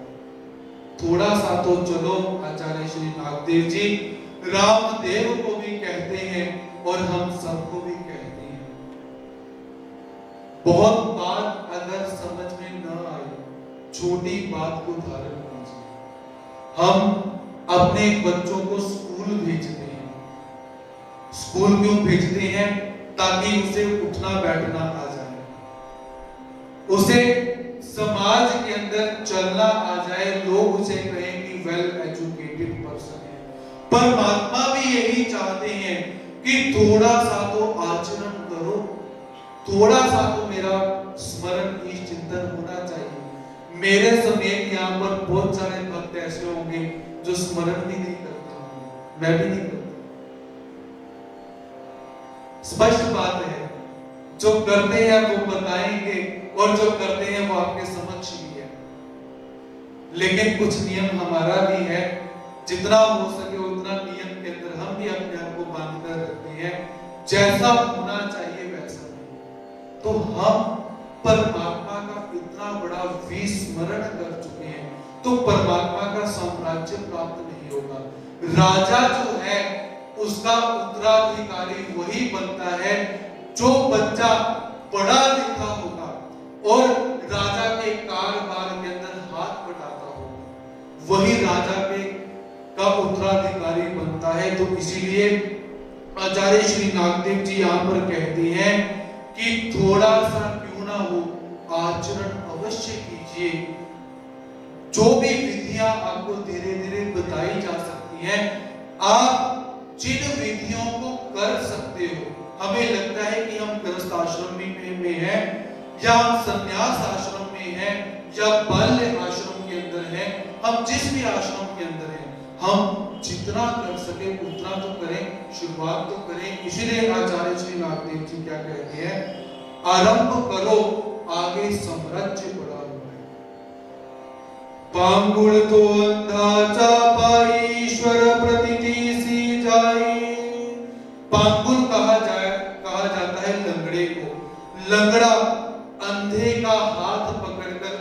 थोड़ा सा तो चलो। आचार्य श्री नागदेव जी रामदेव को भी कहते हैं और हम सबको भी कहते हैं। बहुत बात अगर समझ में न आए, छोटी बात को धारण कीजिए। हम अपने बच्चों को स्कूल भेजते हैं। स्कूल क्यों भेजते हैं? ताकि उसे उठना बैठना आ जाए, उसे समाज के अंदर चलना आ जाए, लोग उसे कहें कि वेल एजुकेटेड पर्सन है। परमात्मा भी यही चाहते हैं कि थोड़ा सा तो आचरण करो, थोड़ा सा तो मेरा स्मरण की चिंतन होना चाहिए। मेरे समेत यहाँ पर बहुत सारे भक्त ऐसे होंगे जो स्मरण भी नहीं करते होंगे, मैं भी नहीं करता। स्पष्ट बात है, जो करते हैं वो बताएंगे और जो करते हैं वो आपके समक्ष भी है। लेकिन कुछ नियम हमारा भी है, जितना हो सके उतना नियम के अंदर हम भी अपने आप को बांध कर रखते हैं, जैसा होना चाहिए वैसा नहीं। तो हम परमात्मा का इतना बड़ा विस्मरण कर चुके हैं, तो परमात्मा का साम्राज्य प्राप्त नहीं होगा। राजा जो है उसका उत्तराधिकारी वही बनता है जो बच्चा पढ़ा लिखा होगा और राजा के कारोबार के अंदर हाथ बटाता होगा, वही राजा के का उत्तराधिकारी बनता है। तो इसीलिए आचार्य श्री नागदेव जी यहाँ पर कहते हैं कि थोड़ा सा क्यों ना हो आचरण अवश्य कीजिए। जो भी विधियां आपको धीरे धीरे बताई जा सकती हैं, आप जिन विधियों को कर सकते हो, हमें लगता है कि हम गृहस्थ आश्रम में हैं या हम संन्यास आश्रम में हैं या बाल्य आश्रम के अंदर हैं, हम जिस भी आश्रम के अंदर हैं, हम जितना कर सके उतना तो करें, शुरुआत तो करें। इसीलिए आचार्य श्री नागदेव जी क्या कहते हैं, आरंभ करो आगे साम्राज्य बड़ा हुआ है। पांगुल तो अंधा चापा ईश्वर प्रतीति सी जाए। पांगुल कहा जाता है लंगड़े को। लंगड़ा अंधे का हाथ पकड़कर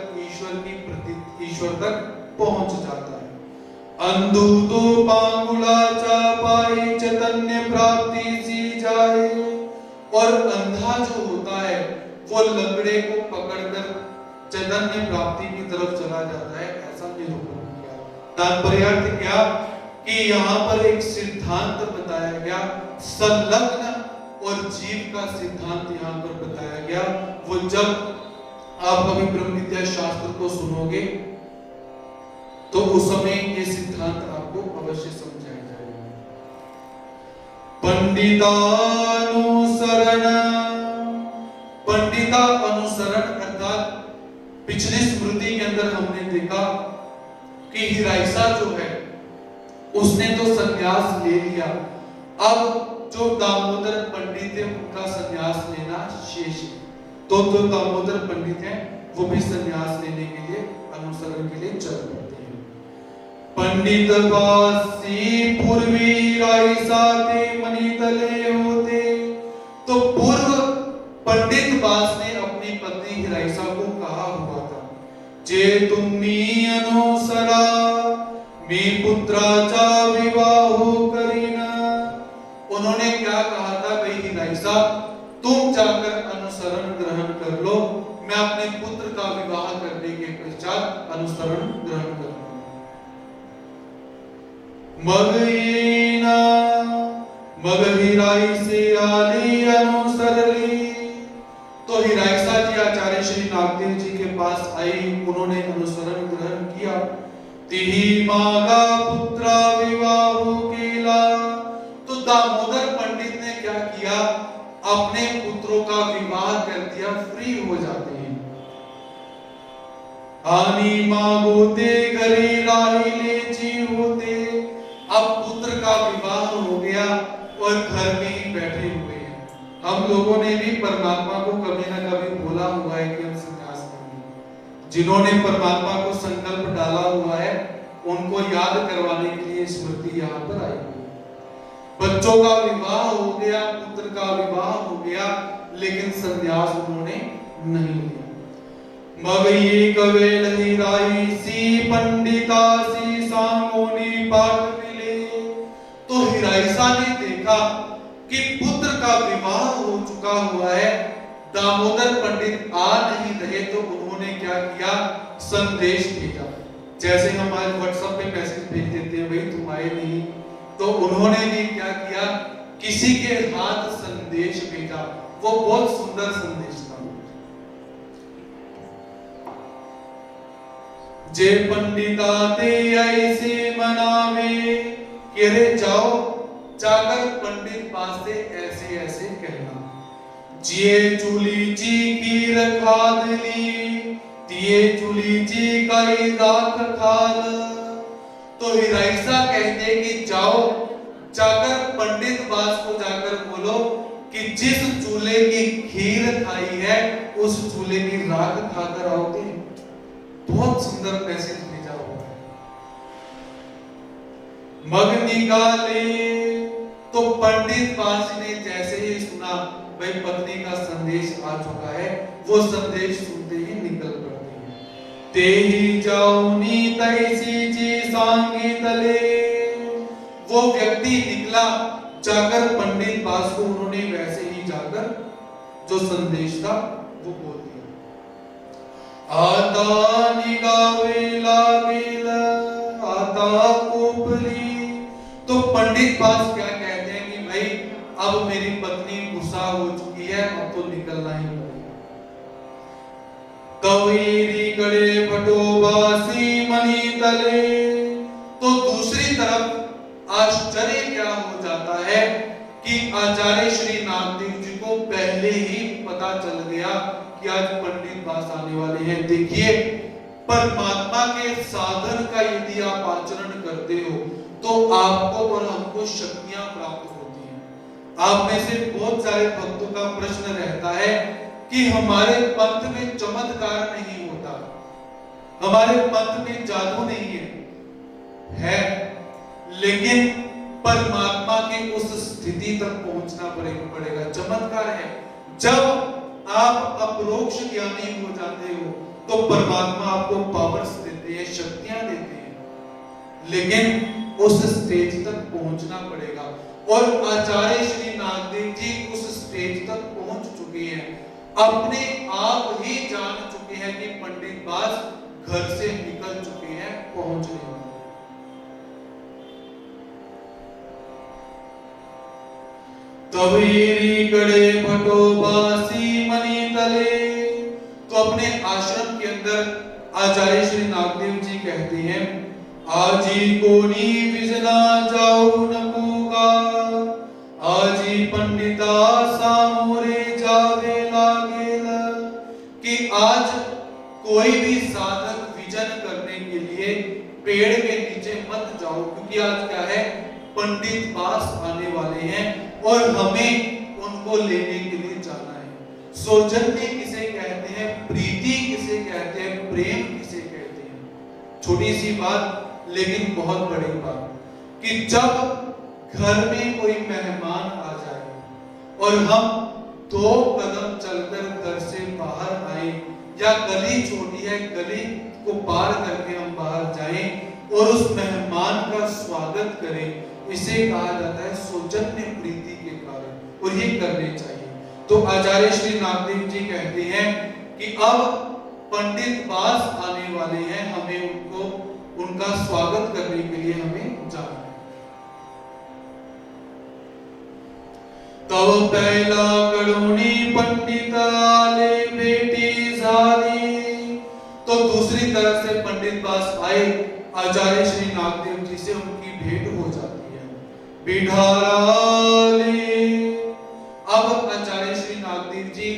ईश्वर तक पहुंच जाता है। अंधु तो पांगुला चापाई चैतन्य प्राप्ति सी जाए। और अंधा जो होता है वो लंगड़े को पकड़कर चैतन्य प्राप्ति की तरफ चला जाता है, ऐसा निरूपण किया। तात्पर्य क्या कि यहाँ पर एक सिद्धांत बताया गया, संलग्न और जीव का सिद्धांत यहाँ पर बताया गया। वो जब आप कभी ब्रह्म विद्या शास्त्र को सुनोगे तो उस समय ये सिद्धांत आपको अवश्य समझाया जाएगा। पंडिता अनुसरण अर्थात पिछली स्मृति के अंदर हमने देखा कि हिराइसा जो है उसने तो संन्यास ले लिया, अब जो दामोदर पंडित है उनका संन्यास लेना शेष है। तो जो दामोदर पंडित हैं वो भी संन्यास लेने के लिए अनुसरण के लिए चल पड़ते हैं। पंडित वासी पूर्वी राइसा ते मणि तले होते। तो पूर्व पंडित वास ने अपनी पत्नी हिराइसा को कहा हुआ था, जे तुम्ही अनुसरा मी पुत्राचा विवाहो करीना। उन्होंने क्या कहा था, भाई हिराइसा तुम जाकर अनुसरण ग्रहण कर लो, मैं अपने पुत्र का विवाह करने के पश्चात अनुसरण ग्रहण करूंगा। मग हिराई से आली अनुसरली। तो हिराइसा जी आचार्य श्री नागदेव जी के पास आई, उन्होंने अनुसरण ग्रहण किया। तिही मागा पुत्रा विवाहो केला। तो दामोदर पंडित ने क्या किया, अपने पुत्रों का विवाह कर दिया, फ्री हो जाते हैं। आनी मागोते गरी राही लेची होते। अब पुत्र का विवाह हो गया और घर में ही बैठे हुए हैं। हम लोगों ने भी परमात्मा को कभी ना कभी बोला हुआ है कि हम संन्यास लेंगे। जिन्होंने परमात्मा को संकल्प डाला हुआ है उनको याद करवाने के लिए स्मृति यहाँ पर आई है। बच्चों का विवाह हो गया, पुत्र का विवाह हो गया, लेकिन संन्यास उन्होंने नहीं लिया। मग ये कवेल हिराई सी पंडिता सी सांगोनी पाठ मिले। तो हिराइसा ने देखा कि पुत्र का विवाह हो चुका हुआ है, दामोदर पंडित आ नहीं रहे तो उन्होंने क्या किया, संदेश भेजा। जैसे हम आज व्हाट्सएप पे मैसेज भेज देते हैं, भाई तुम आए नहीं, तो उन्होंने भी क्या किया, किसी के हाथ संदेश भेजा। वो बहुत सुंदर संदेश था। जे पंडिता ते ऐसे मनावे, कि रे जाओ जाकर पंडित पास से ऐसे ऐसे कहना। जिए चूली ची की रखाद ली, तिये चूली ची कई राख खाल। तो हिराइसा कहते कि जाओ जाकर पंडित बास को जाकर बोलो कि जिस चूल्हे की खीर खाई है उस चूल्हे की राख खाकर आओगे। बहुत सुंदर मैसेज भेजा हुआ है। मग निकाले, तो पंडित बास ने जैसे ही सुना भाई पत्नी का संदेश आ चुका है, वो संदेश सुनते ही निकल पड़ते हैं। ते ही जाऊनी तैसी जी सांगी तले, वो व्यक्ति निकला जाकर पंडित बास को उन्होंने वैसे ही जाकर जो संदेश था वो बोल दिया। आता निगावे लागेल आता कोपली, तो पंडित बास क्या कहते हैं कि भाई अब मेरी पत्नी गुस्सा हो चुकी है, अब तो निकलना ही पड़ेगा। कवेरी गड़े पटोबासी मनी तले, तो दूसरी तरफ आश्चर्य क्या हो जाता है कि आचार्य श्री नागदेव जी को पहले ही पता चल गया कि आज पंडित बास आने वाले हैं। देखिए, परमात्मा के साधन का यदि आप आचरण करते हो तो आपको और हमको शक्तियां प्राप्त होती हैं। आप में से बहुत सारे भक्तों का प्रश्न रहता है कि हमारे पंथ में चमत्कार नहीं होता, हमारे पंथ में जादू नहीं है, लेकिन परमात्मा की उस स्थिति तक पहुंचना पड़ेगा। चमत्कार है जब आप अपरोक्ष ज्ञानी हो जाते हो तो परमात्मा आपको पावर्स देते हैं, शक्तियां देते हैं, लेकिन उस स्टेज तक पहुंचना पड़ेगा। और आचार्य श्री नागदेव जी उस स्टेज तक पहुंच चुके हैं, अपने आप ही जान चुके हैं कि पंडित बास घर से निकल चुके हैं, पहुंच गए। कबीरी कड़े भटोबासी मनी तले, तो अपने आश्रम के अंदर आचार्य श्री नागदेव जी कहते हैं, आजी कोनी विजना जाऊ नपूगा, आजी पंडिता सामोरे जावे लागेल, कि आज कोई भी साधक विजन करने के लिए पेड़ के नीचे मत जाओ, क्योंकि आज क्या है, पंडित बास आने वाले हैं और हमें उनको लेने के लिए जाना है। सौजन्य किसे कहते हैं, प्रीति किसे कहते हैं, प्रेम किसे कहते हैं। छोटी सी बात लेकिन बहुत बड़ी बात, कि जब घर में कोई मेहमान आ जाए और हम 2 कदम चलकर घर से बाहर आए, या गली छोटी है, गली को पार करके हम बाहर जाएं और उस मेहमान का स्वागत करें, इसे कहा जाता है सौजन्य प्रीति के कारण, और ये करने चाहिए। तो आचार्य श्री नागदेव जी कहते हैं कि अब पंडित बास आने वाले हैं, हमें उनका स्वागत करने के लिए हमें जाना है। तब पहला करुणी पंडित आले बेटी झाली, तो दूसरी तरफ से पंडित बास आए, आचार्य श्री नागदेव जी से उनकी भेंट हो जाती है। बिढ़ाराले, अब आचार्य श्री नागदेव जी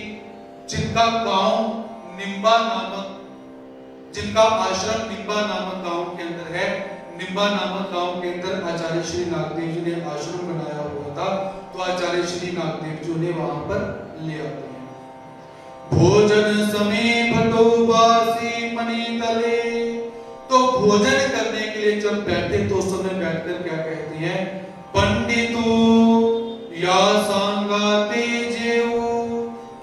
जिनका गांव निम्बा नामक, जिनका आश्रम निम्बा नामक गांव के अंदर है, निम्बा नामक गांव के अंदर आचार्य श्री नागदेव जी ने आश्रम बनाया हुआ था, तो आचार्य श्री नागदेव जी ने वहां पर ले आते हैं। भोजन समय भटोबासी मनी तले, तो भोजन करने के लिए जब बैठे तो उस समय बैठकर क्या कहते हैं, पंडितू या सांगाते जेऊ,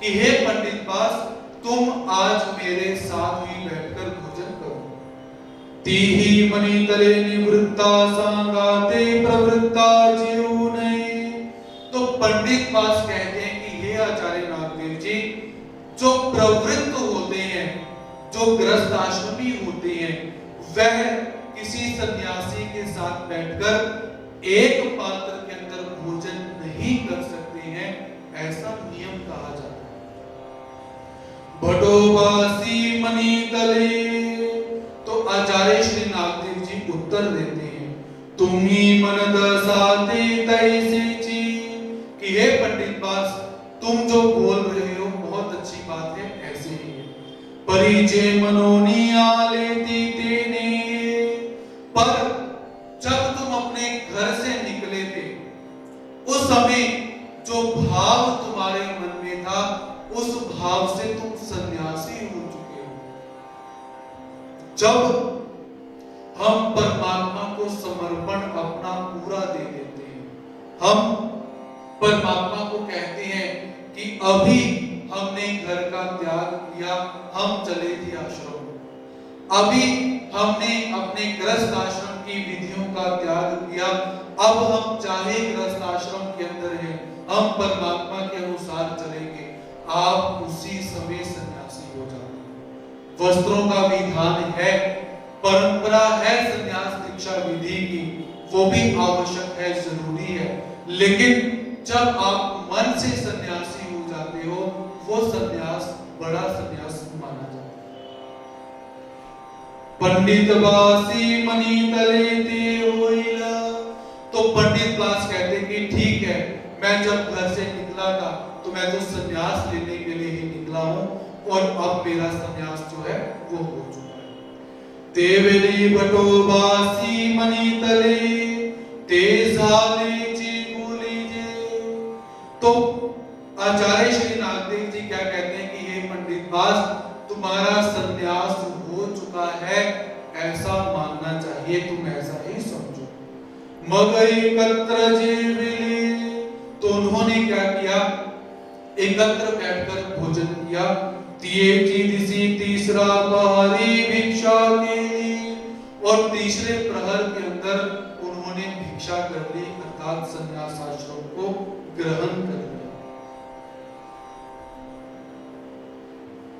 कि हे पंडित बास तुम आज मेरे साथ ही बैठकर भोजन करो। तीही मनी तले निवृत्ता सांगाते प्रवृत्ता जेऊ नहीं, तो पंडित बास कहते हैं कि हे आचार्य नागदेव जी, जो गृहस्थ आश्रमी होते हैं वह किसी सन्यासी के साथ बैठकर एक पात्र के अंदर भोजन नहीं कर सकते हैं, ऐसा नियम कहा जाता है। भटोबासी मणि तले, तो आचार्य श्री नागदेव जी उत्तर देते हैं, तुम्ही मन दसाते तैसे ची, कि हे पंडित बास तुम जो बोल रहे हो बहुत अच्छी बात है, ऐसे ही है। परिचय मनोनी आलेती तेने, पर जब तुम अपने घर से निकले थे उस समय जो भाव तुम्हारे मन में था उस भाव से तुम सन्यासी हो चुके हो। जब हम परमात्मा को समर्पण अपना पूरा दे देते हैं, हम परमात्मा को कहते हैं कि अभी हमने घर का त्याग किया, हम चले थे आश्रम में, अभी हमने अपने गृहस्थ आश्रम की विधियों का त्याग किया, अब हम चाहे गृहस्थ आश्रम के अंदर हैं, हम परमात्मा के अनुसार चलेंगे, आप उसी समय सन्यासी हो जाते हैं। वस्त्रों का विधान है, परंपरा है सन्यास दीक्षा विधि की, वो भी आवश्यक है, जरूरी है, लेकिन जब आप मन से सन्यासी हो जाते हो वो सन्यास बड़ा सन्यास माना जाता है। पंडित बासी मणि तले ते होइला, तो पंडित बास कहते कि ठीक है, मैं जब घर से निकला था तो मैं तो सन्यास लेने के लिए ही निकला हूं और अब मेरा सन्यास जो है वो हो चुका है। तेवेली भटोबासी मणि तले ते साले जी बोलीजे, तो आचार्य श्री नागदेव जी क्या कहते हैं कि हे पंडित बास तुम्हारा सन्यास हो चुका है, ऐसा मानना चाहिए, तुम ऐसा ही समझो। मगई कत्र जीविली, तो उन्होंने क्या किया, एकत्र बैठकर भोजन किया। तीसरा पहरी भिक्षा के लिए, और तीसरे प्रहर के अंदर उन्होंने भिक्षा कर ली, अर्थात संन्यास आश्रम को ग्रहण कर लिया।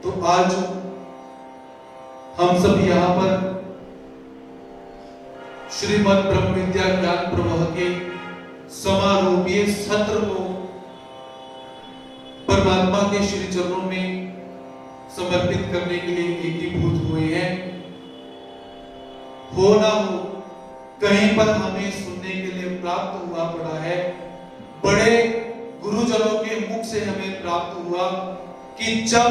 तो आज हम सब यहाँ पर श्रीमद् ब्रह्म विद्या ज्ञान प्रवाह के समारोपीय सत्र को परमात्मा के श्री चरणों में समर्पित करने के लिए एकीभूत हुए हैं। हो ना हो कहीं पर हमें सुनने के लिए प्राप्त हुआ पड़ा है, बड़े गुरुजनों के मुख से हमें प्राप्त हुआ कि जब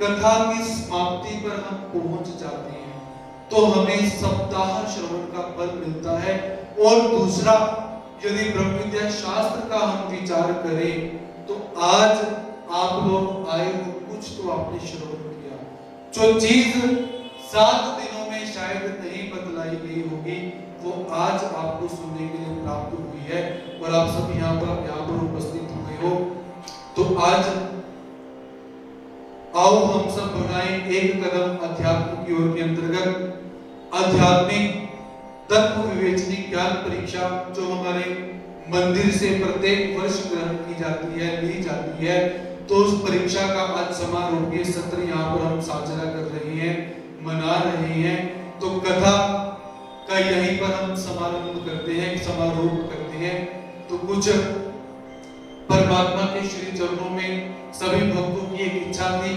कथा की समाप्ति पर हम पहुंच जाते हैं तो हमें सप्ताह श्रवण का फल मिलता है। और दूसरा, यदि ब्रह्म विद्या शास्त्र का हम विचार करें तो आज आप लोग आए हो, कुछ तो आपने श्रवण किया, जो चीज 7 दिनों में शायद नहीं बतलाई गई होगी वो आज आपको सुनने के लिए प्राप्त हुई है, और आप सब यहाँ पर उपस्थित हुए हो। तो आज आओ हम सब बढ़ाएं एक कदम अध्यात्म की ओर के अंतर्गत आध्यात्मिक तत्व विवेचनी ज्ञान परीक्षा जो हमारे मंदिर से प्रत्येक वर्ष ग्रहण की जाती है, ली जाती है, तो उस परीक्षा का आज समारोह सत्र यहाँ पर हम साझा कर रहे हैं, मना रहे हैं। तो कथा का यहीं पर हम समारोह करते हैं, समारोह करते हैं। तो कुछ परमात्मा के श्री चरणों में सभी भक्तों की एक इच्छा थी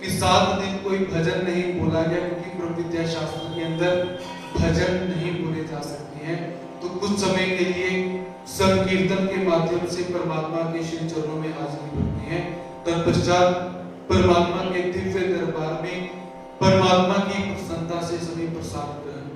कि 7 दिन कोई भजन नहीं बोला गया, क्योंकि ब्रह्म विद्या शास्त्र के अंदर भजन नहीं बोले जा सकते हैं। तो कुछ समय के लिए संकीर्तन के माध्यम से परमात्मा के श्री चरणों में हाजिरी भरते हैं। तत्पश्चात परमात्मा के दिव्य दरबार में परमात्मा की प्रसन्नता से सभी प्रसाद ग्रहण